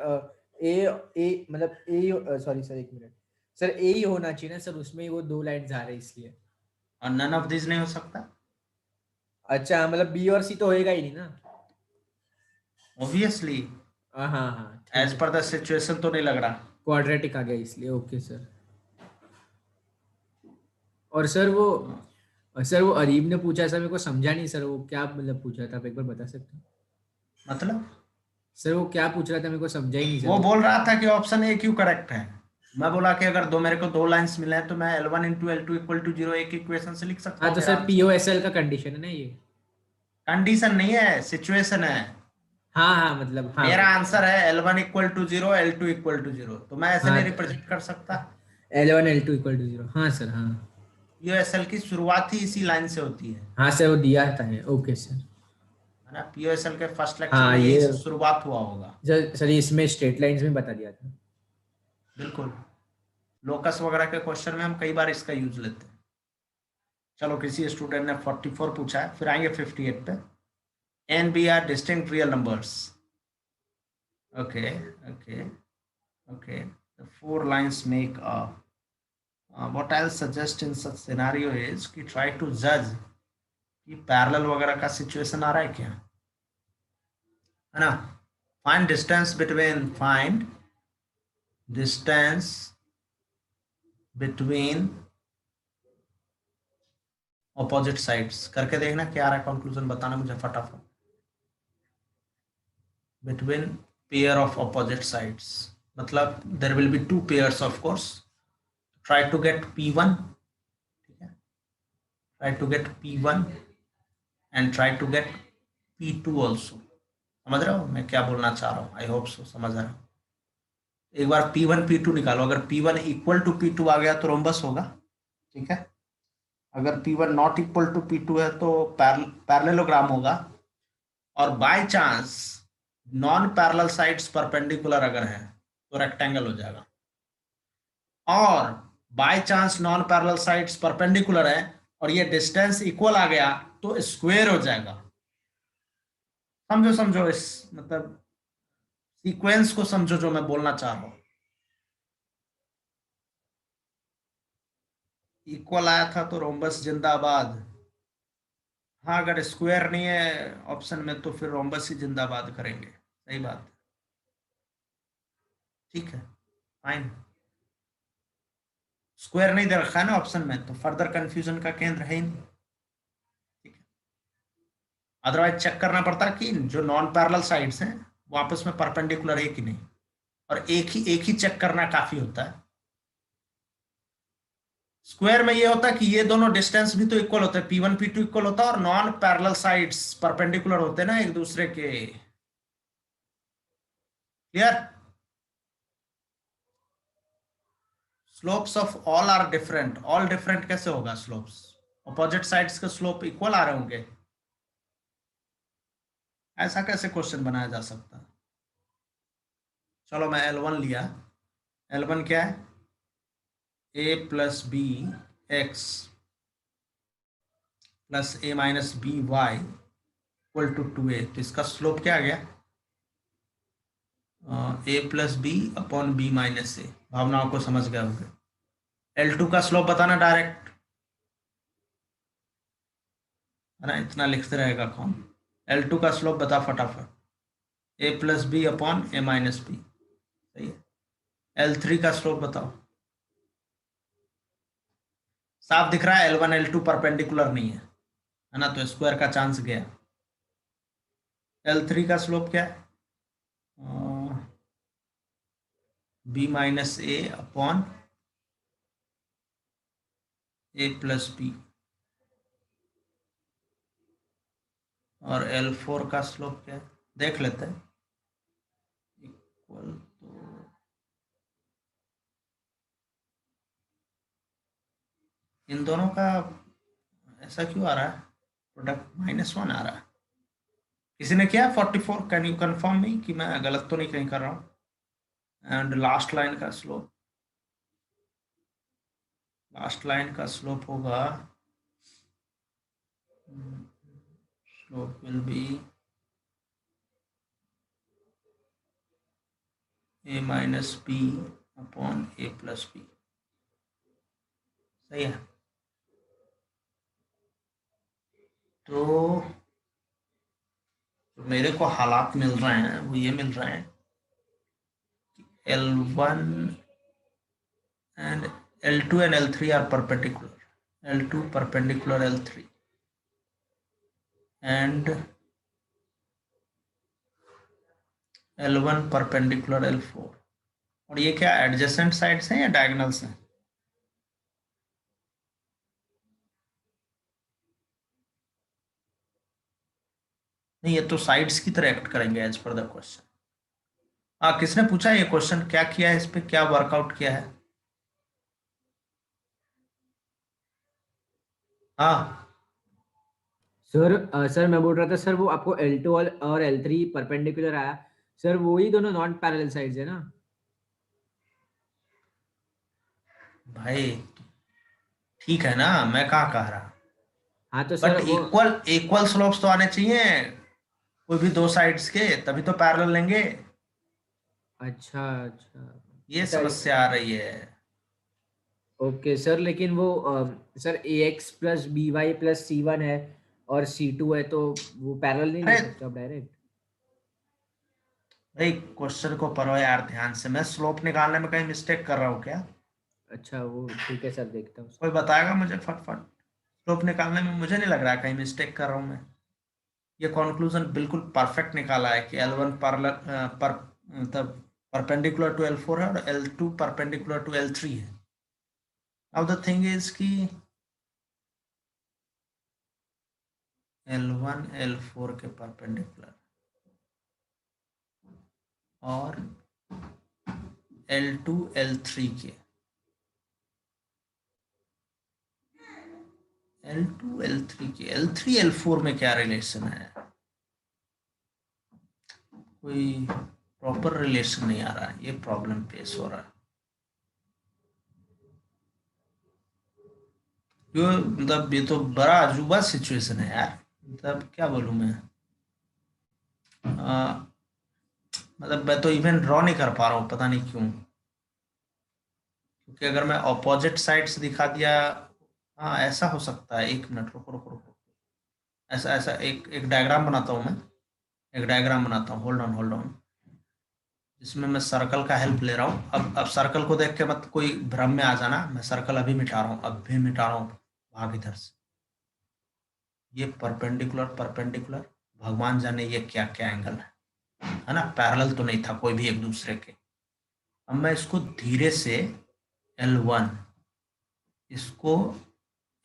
ए ए मतलब ए, सॉरी सर एक मिनट, सर ए ही होना चाहिए ना सर, उसमें ही वो दो लाइन्स आ रहे इसलिए। और नन ऑफ दिस नहीं हो सकता। अच्छा, मतलब बी और सी तो होएगा ही नहीं ना। ऑब्वियसली हाँ हाँ हाँ, एज पर द सिचुएशन तो नहीं लग रहा। क्वाड्रेटिक आ गया इसलिए, ओके सर। और सर वो अरीब ने पूछा सर, मेरे को समझा नहीं सर, वो क्या मतलब पूछा था, आप एक बार बता सकते हैं? मतलब सर वो क्या पूछ रहा था, मेरे को समझा ही नहीं सर वो बोल रहा था कि ऑप्शन ए क्यों करेक्ट है। मैं बोला कि अगर मेरे को 2 लाइंस मिले हैं तो मैं L1 into L2 equal to 0 एक इक्वेशन से लिख सकता हाँ हूँ। तो सर POSL का कंडीशन है ना ये। कंडीशन नहीं है, सिचुएशन है। हाँ हाँ मतलब हाँ मेरा आंसर है L1 equal to 0, L2 equal to 0, तो मैं ऐसे हाँ, नहीं रिप्रेजेंट कर सकता। L1 L2 इक्वल टू 0, हाँ सर हाँ। POSL की शुरुआत ही इसी लाइन से होती है हाँ सर वो दिया था है, ओके सर। है ना? POSL के फर्स्ट लेक्चर हाँ में यही ये से शुरुआत हुआ होगा। सर इसमें स्ट्रेट लाइंस में बता दिया था। बिल्कुल, लोकस वगैरह के क्वेश्चन में हम कई बार इसका यूज लेते हैं। चलो, किसी स्टूडेंट ने 44 पूछा है, फिर आएंगे 58 पे। And b are distinct real numbers. Okay okay okay, the 4 lines make a what I'll suggest in such scenario is कि try to judge कि पैरेलल वगैरह का सिचुएशन आ रहा है क्या, है ना? Find distance between opposite sides करके देखना क्या आ रहा है, कंक्लूजन बताना मुझे फटाफट। Between pair of opposite sides मतलब there will be 2 pairs of course. Try to get P1, ठीक है, try to get P1 and try to get P2 also. समझ रहे हो मैं क्या बोलना चाह रहा हूँ? आई होप सो समझ रहे हो। एक बार P1 P2 निकालो, अगर P1 इक्वल टू P2 आ गया तो रोम्बस होगा, ठीक है। अगर P1 not equal to P2 है तो पैरेललोग्राम होगा। और by chance non parallel sides perpendicular अगर है तो रेक्टेंगल हो जाएगा। और by chance non parallel sides perpendicular है और ये डिस्टेंस इक्वल आ गया तो स्क्वायर हो जाएगा। समझो इस मतलब सीक्वेंस को समझो जो मैं बोलना चाह रहा हूं। इक्वल आया था तो रोम्बस जिंदाबाद। हाँ, अगर स्क्वायर नहीं है ऑप्शन में तो फिर रोम्बस ही जिंदाबाद करेंगे। सही बात, ठीक है, फाइन। स्क्वायर नहीं दे रखा है ना ऑप्शन में तो फर्दर कंफ्यूजन का केंद्र है ही नहीं, ठीक है। अदरवाइज चेक करना पड़ता कि जो नॉन पैरेलल साइड्स हैं वो आपस में परपेंडिकुलर है कि नहीं, और एक ही चेक करना काफी होता है। स्क्वायर में ये होता है कि ये दोनों डिस्टेंस भी तो इक्वल होते हैं, P1 P2 इक्वल होता है और नॉन पैरेलल साइड्स परपेंडिकुलर होते हैं ना एक दूसरे के। Clear? Slopes of all are different. All different कैसे होगा? स्लोप्स अपोजिट साइड्स के स्लोप इक्वल आ रहे होंगे, ऐसा कैसे क्वेश्चन बनाया जा सकता है? चलो मैं L1 लिया। L1 क्या है? A plus B X plus A minus B Y equal to 2A। तो इसका स्लोप क्या आ गया? A plus B upon B minus A. भावनाओं को समझ गए होंगे। L2 का स्लोप बताना डायरेक्ट, है ना, इतना लिखते रहेगा कौन। L2 का स्लोप बता फटाफट, a plus B upon a minus b, सही है। L3 का स्लोप बताओ। साफ दिख रहा है L1 L2 परपेंडिकुलर नहीं है ना, तो स्क्वायर का चांस गया। L3 का स्लोप क्या है, b minus a upon a plus b. और L4 का स्लोप क्या है, देख लेते हैं। इक्वल तो इन दोनों का ऐसा क्यों आ रहा है, प्रोडक्ट -1 आ रहा है। किसी ने किया 44, कैन यू कंफर्म मी कि मैं गलत तो नहीं कहीं कर रहा हूँ। एंड लास्ट लाइन का स्लोप, लास्ट लाइन का स्लोप होगा, slope will be a minus b upon a plus b, सही है। तो जो मेरे को हालात मिल रहे हैं वो ये मिल रहे हैं कि L1 and L2 and L3 are perpendicular. L2 perpendicular L3 and L1 perpendicular L4। और ये क्या एडजेसेंट साइड्स हैं या डायगोनल्स हैं? नहीं, ये तो साइड्स की तरह एक्ट करेंगे एज पर द क्वेश्चन। हाँ, किसने पूछा ये क्वेश्चन, क्या किया है इस पे, क्या वर्कआउट किया है? हाँ सर मैं बोल रहा था सर, वो आपको L2 और L3 परपेंडिकुलर आया सर, वो ही दोनों नॉन पैरेलल साइड्स है ना? भाई, ठीक है ना, मैं कहाँ कह रहा, हाँ तो सर बट वो इक्वल इक्वल स्लोप्स तो आने चाहिए कोई भी दो साइड्स के, तभी तो पैरेलल लेंगे। अच्छा अच्छा ये अच्छा। समस्या आ रही है। ओके सर, लेकिन वो sir ax plus b y plus C1 है और C2 है, तो वो पैरेलल नहीं ले अरे सकते आप डायरेक्ट? भाई, क्वेश्चन को पढ़ो यार ध्यान से, मैं स्लोप निकालने में कहीं मिस्टेक कर रहा हूँ क्या? अच्छा वो ठीक है सर, देखता हूँ। कोई बताएगा मुझे फटफट, स्लोप निकालने में मुझे नहीं लग रहा है कहीं मिस्टेक कर रहा हूँ मैं। ये कंक्लूजन बिल्कुल परफेक्ट निकाला है कि L1 मतलब परपेंडिकुलर टू L4 है और L2 परपेंडिकुलर टू L3 है। अब द थिंग इज कि L1 L4 के परपेंडिकुलर और L2 L3 के, L2 L3 के, L3 L4 में क्या रिलेशन है? कोई प्रॉपर रिलेशन नहीं आ रहा है, ये प्रॉब्लम फेस हो रहा है। जो मतलब ये तो बड़ा अजूबा सिचुएशन है यार, मतलब क्या बोलूं मैं, मतलब मैं तो इवन ड्रॉ नहीं कर पा रहा हूँ, पता नहीं क्यों। क्योंकि अगर मैं ऑपोजिट साइड से दिखा दिया, हाँ ऐसा हो सकता है, एक मिनट रुको रुको रुको, ऐसा ऐसा एक एक डायग्राम बनाता हूँ मैं, एक डायग्राम बनाता हूँ, होल्ड ऑन, जिसमें मैं सर्कल का हेल्प ले रहा हूँ। अब सर्कल को देख के मत कोई भ्रम में आ जाना, मैं सर्कल अभी मिटा रहा हूँ, अभी मिटा रहा हूँ भाग इधर से। ये परपेंडिकुलर परपेंडिकुलर, भगवान जाने ये क्या क्या एंगल है ना, पैरेलल तो नहीं था कोई भी एक दूसरे के। अब मैं इसको धीरे से L1, इसको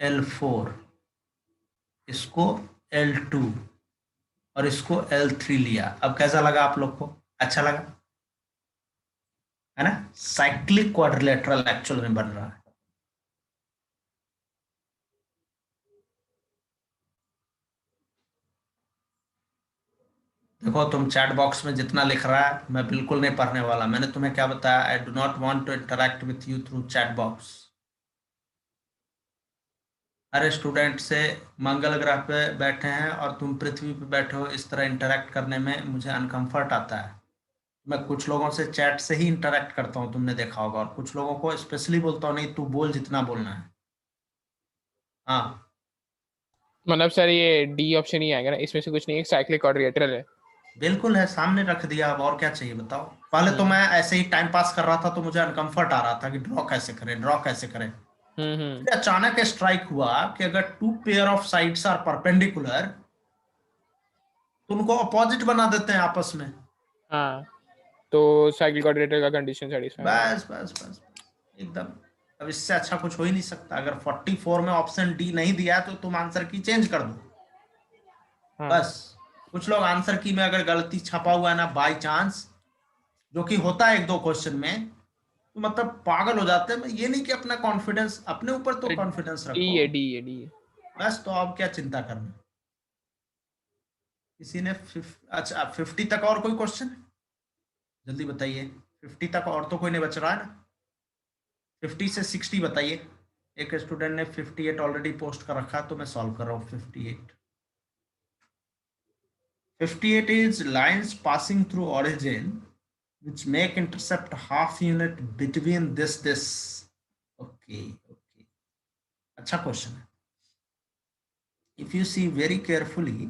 L4, इसको L2 और इसको L3 लिया। अब कैसा लगा आप लोग को, अच्छा लगा है ना? साइक्लिक क्वाड्रिलेटरल एक्चुअल में बन रहा है। देखो तुम चैट बॉक्स में जितना लिख रहा है मैं बिल्कुल नहीं पढ़ने वाला, मैंने तुम्हें क्या बताया, I do not want to interact with you through chat box. अरे स्टूडेंट से मंगल ग्रह पे बैठे हैं और तुम पृथ्वी पे बैठे हो, इस तरह इंटरेक्ट करने में मुझे अनकंफर्ट आता है। मैं कुछ लोगों से चैट से ही इंटरेक्ट करता हूँ, तुमने देखा होगा, और कुछ लोगों को स्पेशली बोलता हूँ नहीं तू बोल जितना बोलना है। हाँ मतलब सर ये डी ऑप्शन ही आएगा ना, इसमें से कुछ नहीं है, साइक्लिक क्वाड्रिलेटरल है। बिल्कुल है, सामने रख दिया, अब और क्या चाहिए बताओ। पहले तो मैं ऐसे ही टाइम पास कर रहा था तो मुझे अनकंफर्ट आ रहा था कि ड्रॉ कैसे करें, ड्रॉ कैसे करें। फिर अचानक स्ट्राइक हुआ कि अगर two pair of sides are perpendicular तो उनको अपोजिट बना देते हैं आपस में। हाँ, तो साइक्लिक क्वाड्रिलेटरल का कंडीशन सेटिस्फाई। बस बस बस एकदम। अब इससे अच्छा कुछ हो ही नहीं सकता। अगर 44 में ऑप्शन डी नहीं दिया तो तुम आंसर की चेंज कर दो। हाँ। बस कुछ लोग आंसर की में अगर गलती छपा हुआ है ना बाय चांस, जो कि होता है एक दो क्वेश्चन में, तो मतलब पागल हो जाते हैं। ये नहीं कि अपना कॉन्फिडेंस, अपने ऊपर तो कॉन्फिडेंस डी रखो। है, डी है, डी है। बस तो अब क्या चिंता करना। किसी ने अच्छा 50 तक और कोई क्वेश्चन जल्दी बताइए। 50 तक और तो कोई नहीं बच रहा है ना। 50 से 60 बताइए। एक स्टूडेंट ने 58 ऑलरेडी पोस्ट कर रखा है तो मैं सॉल्व कर रहा हूँ 58। 58 is lines passing through origin which make intercept half unit between this. Okay, okay. अच्छा क्वेश्चन है। If you see very carefully,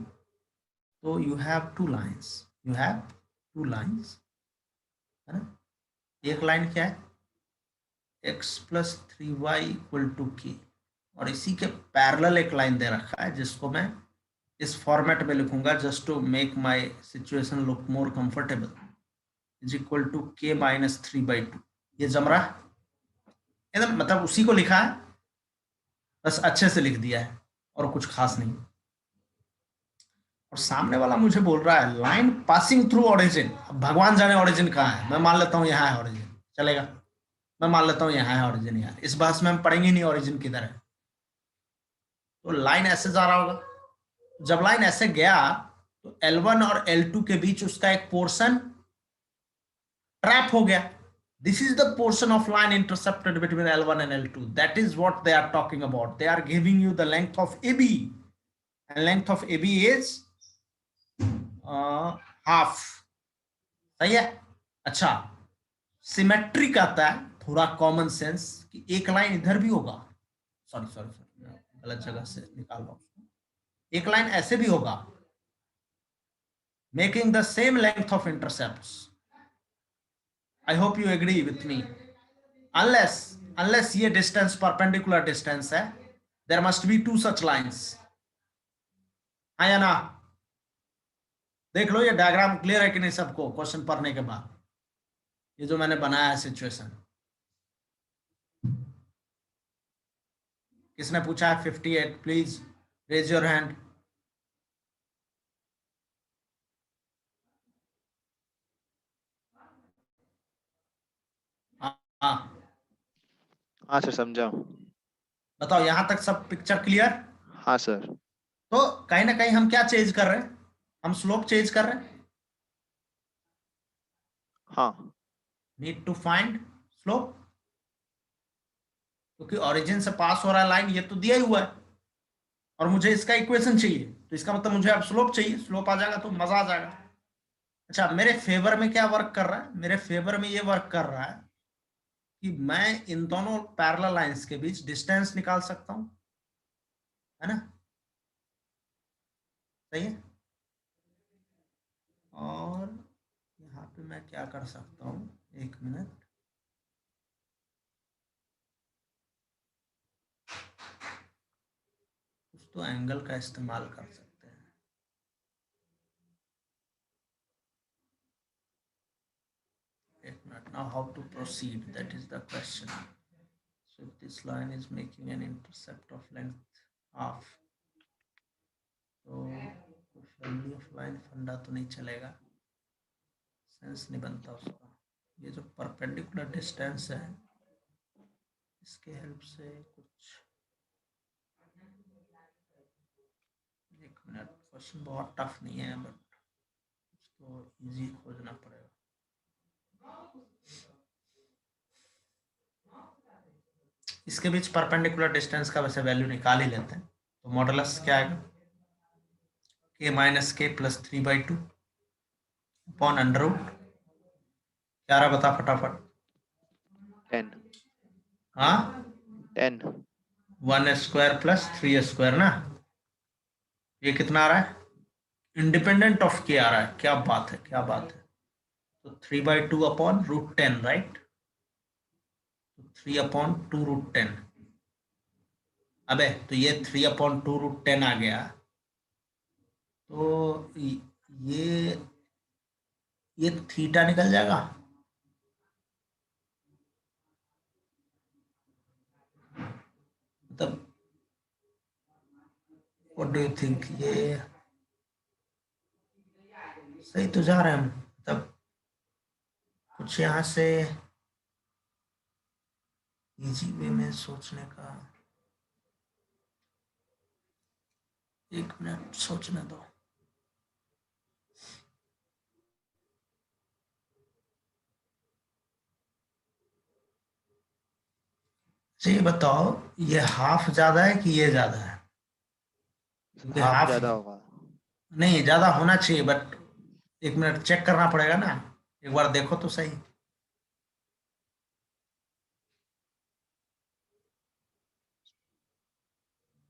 so you have two lines. You have two lines. है ना? एक लाइन क्या है? x plus 3y equal to k, और इसी के पैरेलल एक लाइन दे रखा है जिसको मैं इस फॉर्मेट में लिखूंगा just to make my situation look more comfortable, is equal to k minus 3/2। ये जम रहा है एकदम, मतलब उसी को लिखा है, बस अच्छे से लिख दिया है और कुछ खास नहीं। और सामने वाला मुझे बोल रहा है लाइन पासिंग थ्रू ऑरिजिन। अब भगवान जाने ऑरिजिन कहाँ है, मैं मान लेता हूँ यहाँ है ऑरिजिन, चलेगा। मैं मान लेता हूँ यहाँ है ऑरिजिन, यार इस बहस में हम पढ़ेंगे नहीं ऑरिजिन किधर है। तो लाइन ऐसे जा रहा होगा, जब लाइन ऐसे गया तो L1 और L2 के बीच उसका एक पोर्शन ट्रैप हो गया। This is the portion of line intercepted between L1 and L2. That is what they are talking about. They are giving you the length of AB, and length of AB is half. सही है। अच्छा, symmetry कहता है थोड़ा common sense कि एक line इधर भी होगा, सॉरी गलत जगह से निकाल रहा हूं, एक लाइन ऐसे भी होगा, making the same length of intercepts. I hope you agree with me. Unless ये distance perpendicular distance है, there must be two such lines. हाँ या ना? देख लो ये डायग्राम क्लियर है कि नहीं सबको क्वेश्चन पढ़ने के बाद, ये जो मैंने बनाया है सिचुएशन। किसने पूछा है 58? Please raise your hand. हाँ सर समझा। बताओ यहाँ तक सब पिक्चर क्लियर? हाँ सर। तो कहीं ना कहीं हम क्या चेंज कर रहे हैं, हम स्लोप चेंज कर रहे हैं। हाँ नीड टू फाइंड स्लोप, क्योंकि ओरिजिन से पास हो रहा है लाइन, ये तो दिया ही हुआ है, और मुझे इसका इक्वेशन चाहिए, तो इसका मतलब मुझे अब स्लोप चाहिए। स्लोप आ जाएगा तो मजा आ जाएगा। अच्छा, मेरे फेवर में क्या वर्क कर रहा है? मेरे फेवर में ये वर्क कर रहा है कि मैं इन दोनों पैरेलल लाइंस के बीच डिस्टेंस निकाल सकता हूं, है ना? सही है। और यहाँ पे मैं क्या कर सकता हूँ, एक मिनट, कुछ तो एंगल का इस्तेमाल कर सकते हैं। एक minute, now how to proceed, that is the question. So if this line is making an intercept of length half, तो फैमिली ऑफ लाइन फंडा तो नहीं चलेगा, सेंस नहीं बनता उसका। ये जो परपेंडिकुलर डिस्टेंस है इसके हेल्प से कुछ, एक मिनट, क्वेश्चन बहुत टफ नहीं है बट इसको इजी खोजना पड़ेगा। इसके बीच परपेंडिकुलर डिस्टेंस का वैसे वैल्यू निकाल ही लेते हैं, तो मॉडुलस क्या आएगा? k minus k plus 3/2 upon under root क्या रहा बता फटाफट। 10 हाँ 10 1 स्क्वायर प्लस 3 स्क्वायर ना, ये कितना आ रहा है, इंडिपेंडेंट ऑफ के आ रहा है, क्या बात है क्या बात है। तो 3/2 अपॉन रूट 10 राइट, 3/2 रूट 10। अबे तो ये 3/2 रूट 10 आ गया, तो ये थीटा निकल जाएगा। मतलब व्हाट डू यू थिंक, ये सही तो जा रहे हैं हम, मतलब कुछ यहाँ से इजी वे में सोचने का, एक मिनट सोचने दो। अच्छा ये बताओ, ये हाफ ज्यादा है कि ये ज्यादा है, क्योंकि हाफ हाफ ज्यादा होगा। नहीं ज्यादा होना चाहिए, बट एक मिनट चेक करना पड़ेगा ना, एक बार देखो तो सही।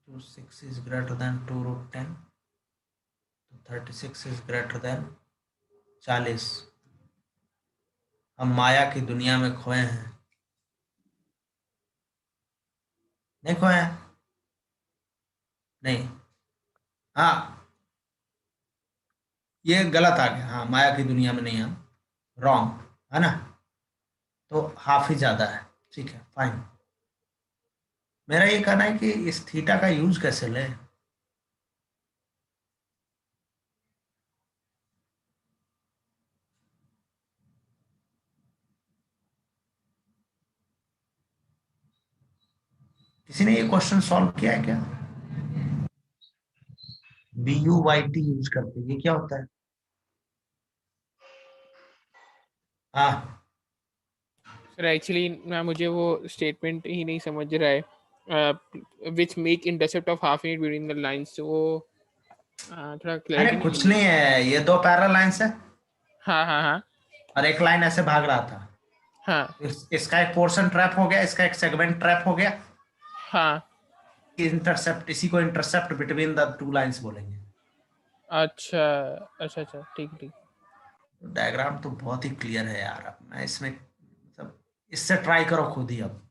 तो 6 is greater than 2 root 10, 36 is greater than 40। हम माया की दुनिया में खोए हैं, नहीं खोए हैं, नहीं, हाँ ये गलत आ गया, हाँ माया की दुनिया में नहीं, हम रॉन्ग है ना, तो हाफ ही ज्यादा है, ठीक है फाइन। मेरा ये कहना है कि इस थीटा का यूज कैसे ले। किसी ने ये क्वेश्चन सॉल्व किया है क्या, BUYT यूज करके, ये क्या होता है। हाँ सर एक्चुअली मैं मुझे वो स्टेटमेंट ही नहीं समझ रहा है, which make intercept of half unit between the lines, तो वो थोड़ा अरे क्लैरिटी नहीं कुछ मिली। नहीं है, ये दो पैरेलल लाइंस है हाँ हाँ हाँ और एक लाइन ऐसे भाग रहा था, हाँ इसका एक पोर्शन ट्रैप हो गया, इसका एक सेगमेंट ट्रैप हो गया, हाँ। इंटरसेप्ट, इसी को intercept between the two lines बोलेंगे। अच्छा अच्छा अच्छा, ठीक ठीक। डायग्राम तो बहुत ही क्लियर है यार, अब मैं इसमें मतलब इससे ट्राई करो खुद ही। अब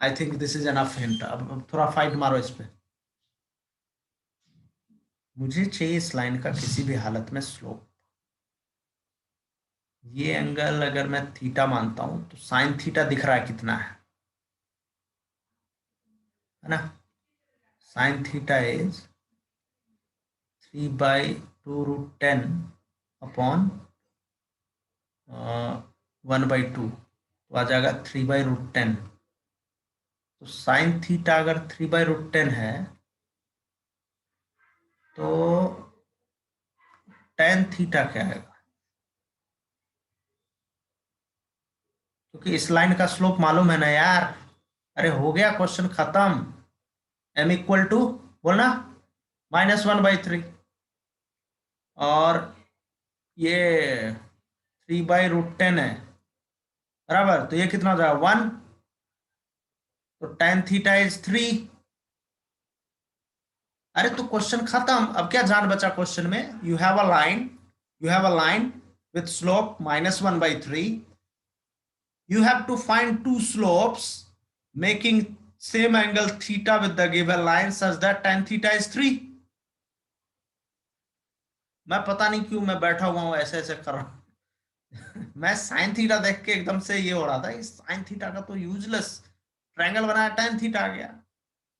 I think this is enough hint, अब थोड़ा फाइट मारो इस पे। मुझे चाहिए इस लाइन का किसी भी हालत में स्लोप। ये एंगल अगर मैं थीटा मानता हूं तो साइन थीटा दिख रहा है कितना है ना, sine theta is 3/2 root 10 upon 1/2, तो आ जाएगा 3/√10। तो साइन थीटा अगर 3/√10 है तो टेन थीटा क्या आएगा, क्योंकि इस लाइन का स्लोप मालूम है ना यार। अरे हो गया क्वेश्चन खत्म, m इक्वल टू बोलना -1/3, और ये 3/√10 है बराबर, तो ये कितना हो जाएगा 1, तो टेन थीटा इज 3। अरे तो क्वेश्चन खत्म, अब क्या जान बचा क्वेश्चन में। You have a line with slope -1/3, you have to find two slopes making same angle theta with the given line such that tan theta is 3। मैं पता नहीं क्यों मैं बैठा हुआ हूं ऐसे ऐसे कर रहा हूं मैं साइन थीटा देख के एकदम से ये हो रहा था, इस साइन थीटा का तो यूजलेस, ट्रायंगल बनाया tan थीटा आ गया।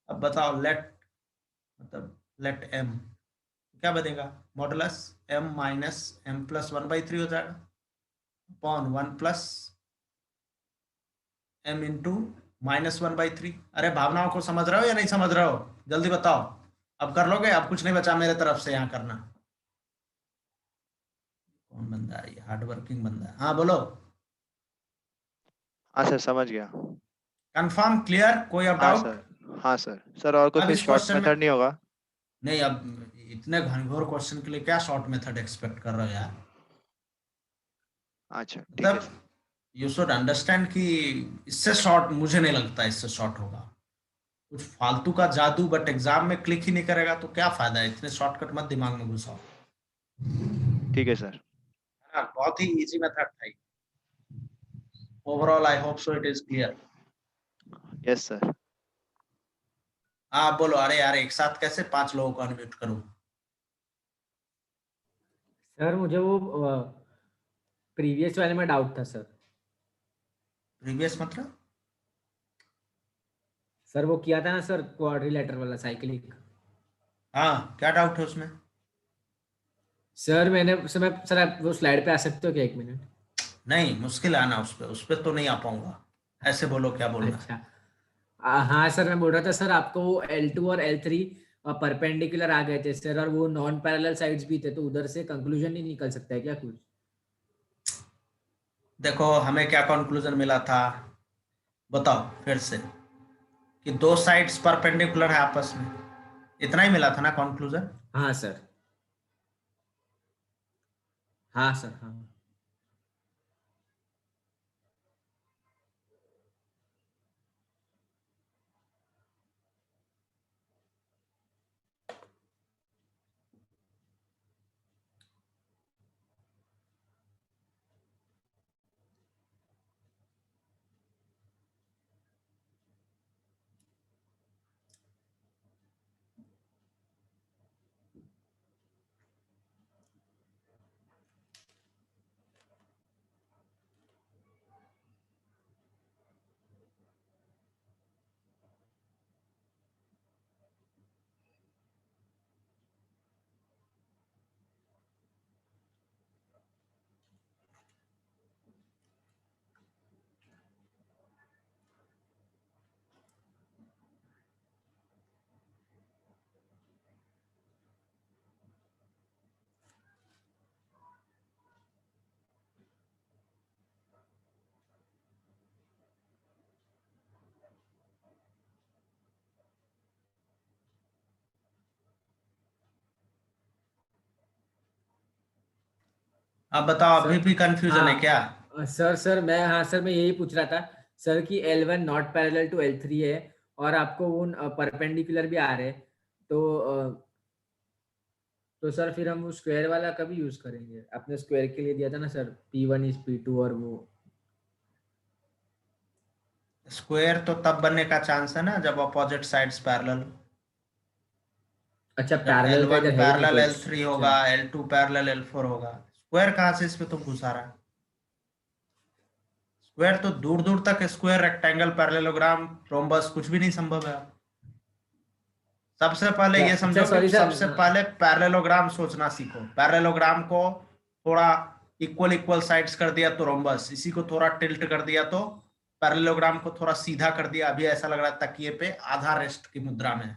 अब बताओ लेट, मतलब लेट m क्या बनेगा, modulus m minus m plus 1/3 हो जाएगा अपॉन 1 प्लस m इंटू -1/3। अरे भावनाओं को समझ रहे हो या नहीं समझ रहे हो, जल्दी बताओ। अब कर लोगे, अब कुछ नहीं बचा मेरे तरफ से यहाँ करना। कौन बंदा है ये, हार्ड वर्किंग बंदा है, हाँ बोलो। हाँ सर समझ गया। कंफर्म, क्लियर, कोई अब हाँ डाउट। सर, हाँ सर। सर और कोई अब फिर इस शॉर्ट क्वेश्चन में मेथड नहीं होगा। नहीं, अब इतने घनघोर क्वेश्चन के लिए क्या शॉर्ट मेथड एक्सपेक्ट कर रहे हो यार। अच्छा ठीक है मतलब यू शुड अंडरस्टैंड कि इससे शॉर्ट मुझे नहीं लगता इससे शॉर्ट होगा, कुछ फालतू का जादू, बट एग्जाम में क्लिक ही नहीं करेगा तो क्या फायदा है, इतने शॉर्टकट मत दिमाग में घुसाओ, ठीक है सर। है ना। बहुत ही इजी मेथड था। Overall I hope so it is clear. Yes sir. हाँ बोलो। अरे यार एक साथ कैसे 5 लोगों को अनम्यूट करूं। सर मुझे वो प्रीवियस वाले में डाउट था सर। प्रीवियस मतलब? सर वो किया था ना सर, क्वाड्रिलेटरल वाला साइक्लिक। हाँ क्या डाउट है उसमें? सर आप वो स्लाइड पे आ सकते हो क्या 1 मिनट? नहीं मुश्किल है आना उस पे तो नहीं आ पाऊंगा। ऐसे बोलो क्या बोलना है। अच्छा। हाँ सर, मैं बोल रहा था सर आपको वो L2 और L3 परपेंडिकुलर आ गए थे सर, और वो नॉन पैरेलल साइड्स भी थे, तो उधर से कंक्लूजन नहीं निकल सकता है क्या कुछ? देखो हमें क्या कंक्लूजन मिला था बताओ फिर से, कि 2 साइड्स परपेंडिकुलर है आपस में, इतना ही मिला था ना कंक्लूजन। हाँ सर। हाँ सर। हाँ अब बताओ अभी सर। भी कंफ्यूजन है क्या? सर मैं यही पूछ रहा था सर कि L1 not parallel to L3 है, और आपको वो परपेंडिकुलर भी आ रहे हैं, तो सर फिर हम वो स्क्वायर वाला कभी यूज करेंगे? आपने स्क्वायर के लिए दिया था ना सर, P1 इज P2 और वो। स्क्वायर तो तब बनने का चांस है ना जब अपोजिट साइड्स पैरेलल, अच्छा, जब पैरेलल का L1 इधर है ही नहीं पैरेलल कोई। L3 अच्छा। होगा, L2 पैरेलल L4 होगा। स्क्वायर कहाँ से इसमें तुम घुसा रहा है? स्क्वायर तो दूर दूर तक स्क्वायर, रेक्टेंगल, पैरेललोग्राम, रोम्बस कुछ भी नहीं संभव है। सबसे पहले ये अच्छा समझो कि सॉरी सर। सबसे पहले पैरेललोग्राम सोचना सीखो। पैरेललोग्राम को थोड़ा इक्वल इक्वल साइड्स कर दिया तो रोम्बस, इसी को थोड़ा टिल्ट कर दिया तो पैरेललोग्राम को थोड़ा सीधा कर दिया, अभी ऐसा लग रहा है तकिए पे आधा रेस्ट की मुद्रा में,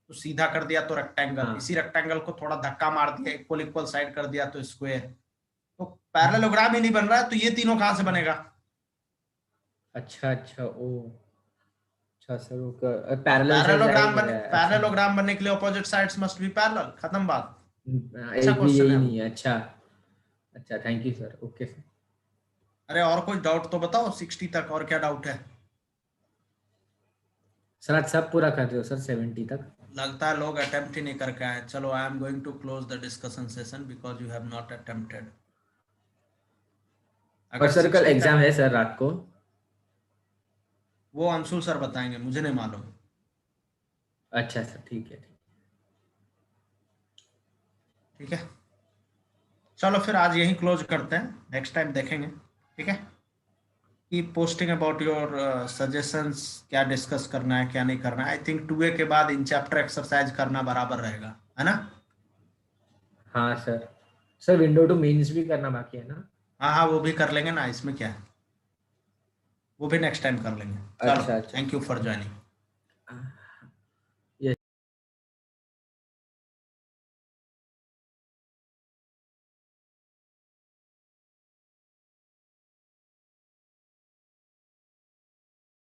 तो सीधा कर दिया तो रेक्टेंगल, हाँ। इसी रेक्टेंगल को थोड़ा धक्का मार दिया, इक्वल इक्वल साइड कर दिया तो स्क्वायर। तो पैरेललोग्राम ही नहीं बन रहा है तो ये तीनों कहां से बनेगा? अच्छा ओ। अच्छा सर, वो अब पैरेलल साइड आ ही नहीं रहा है। अच्छा। पैरेललोग्राम बनने के लिए opposite sides must be parallel, खत्म बात। अच्छा एक भी क्वेश्चन यही है वो। नहीं है। अच्छा। अच्छा, thank you sir. Okay sir. अरे और कुछ डाउट तो बताओ 60 तक, और क्या डाउट है? सर आज सब पूरा कर रहे हो सर 70 तक? लगता है लोग अटेम्प्ट ही नहीं करके आए। चलो I am going to close the discussion session because you have not attempted. और अगर सर कल 60 एग्जाम तक, है सर रात को? वो अंशुल सर बताएंगे, मुझे नहीं मालूम। अच्छा सर, ठीक है। ठीक है चलो फिर आज यही क्लोज करते हैं, नेक्स्ट टाइम देखेंगे। ठीक है, की पोस्टिंग अबाउट योर सजेशंस, क्या डिस्कस करना है क्या नहीं करना है। आई थिंक 2A के बाद इन चैप्टर एक्सरसाइज करना बराबर रहेगा, है ना? हाँ sir. Sir window to mains भी करना बाकी है ना? हाँ हाँ वो भी कर लेंगे ना, इसमें क्या है, वो भी नेक्स्ट टाइम कर लेंगे। चलो अच्छा। Thank you for joining.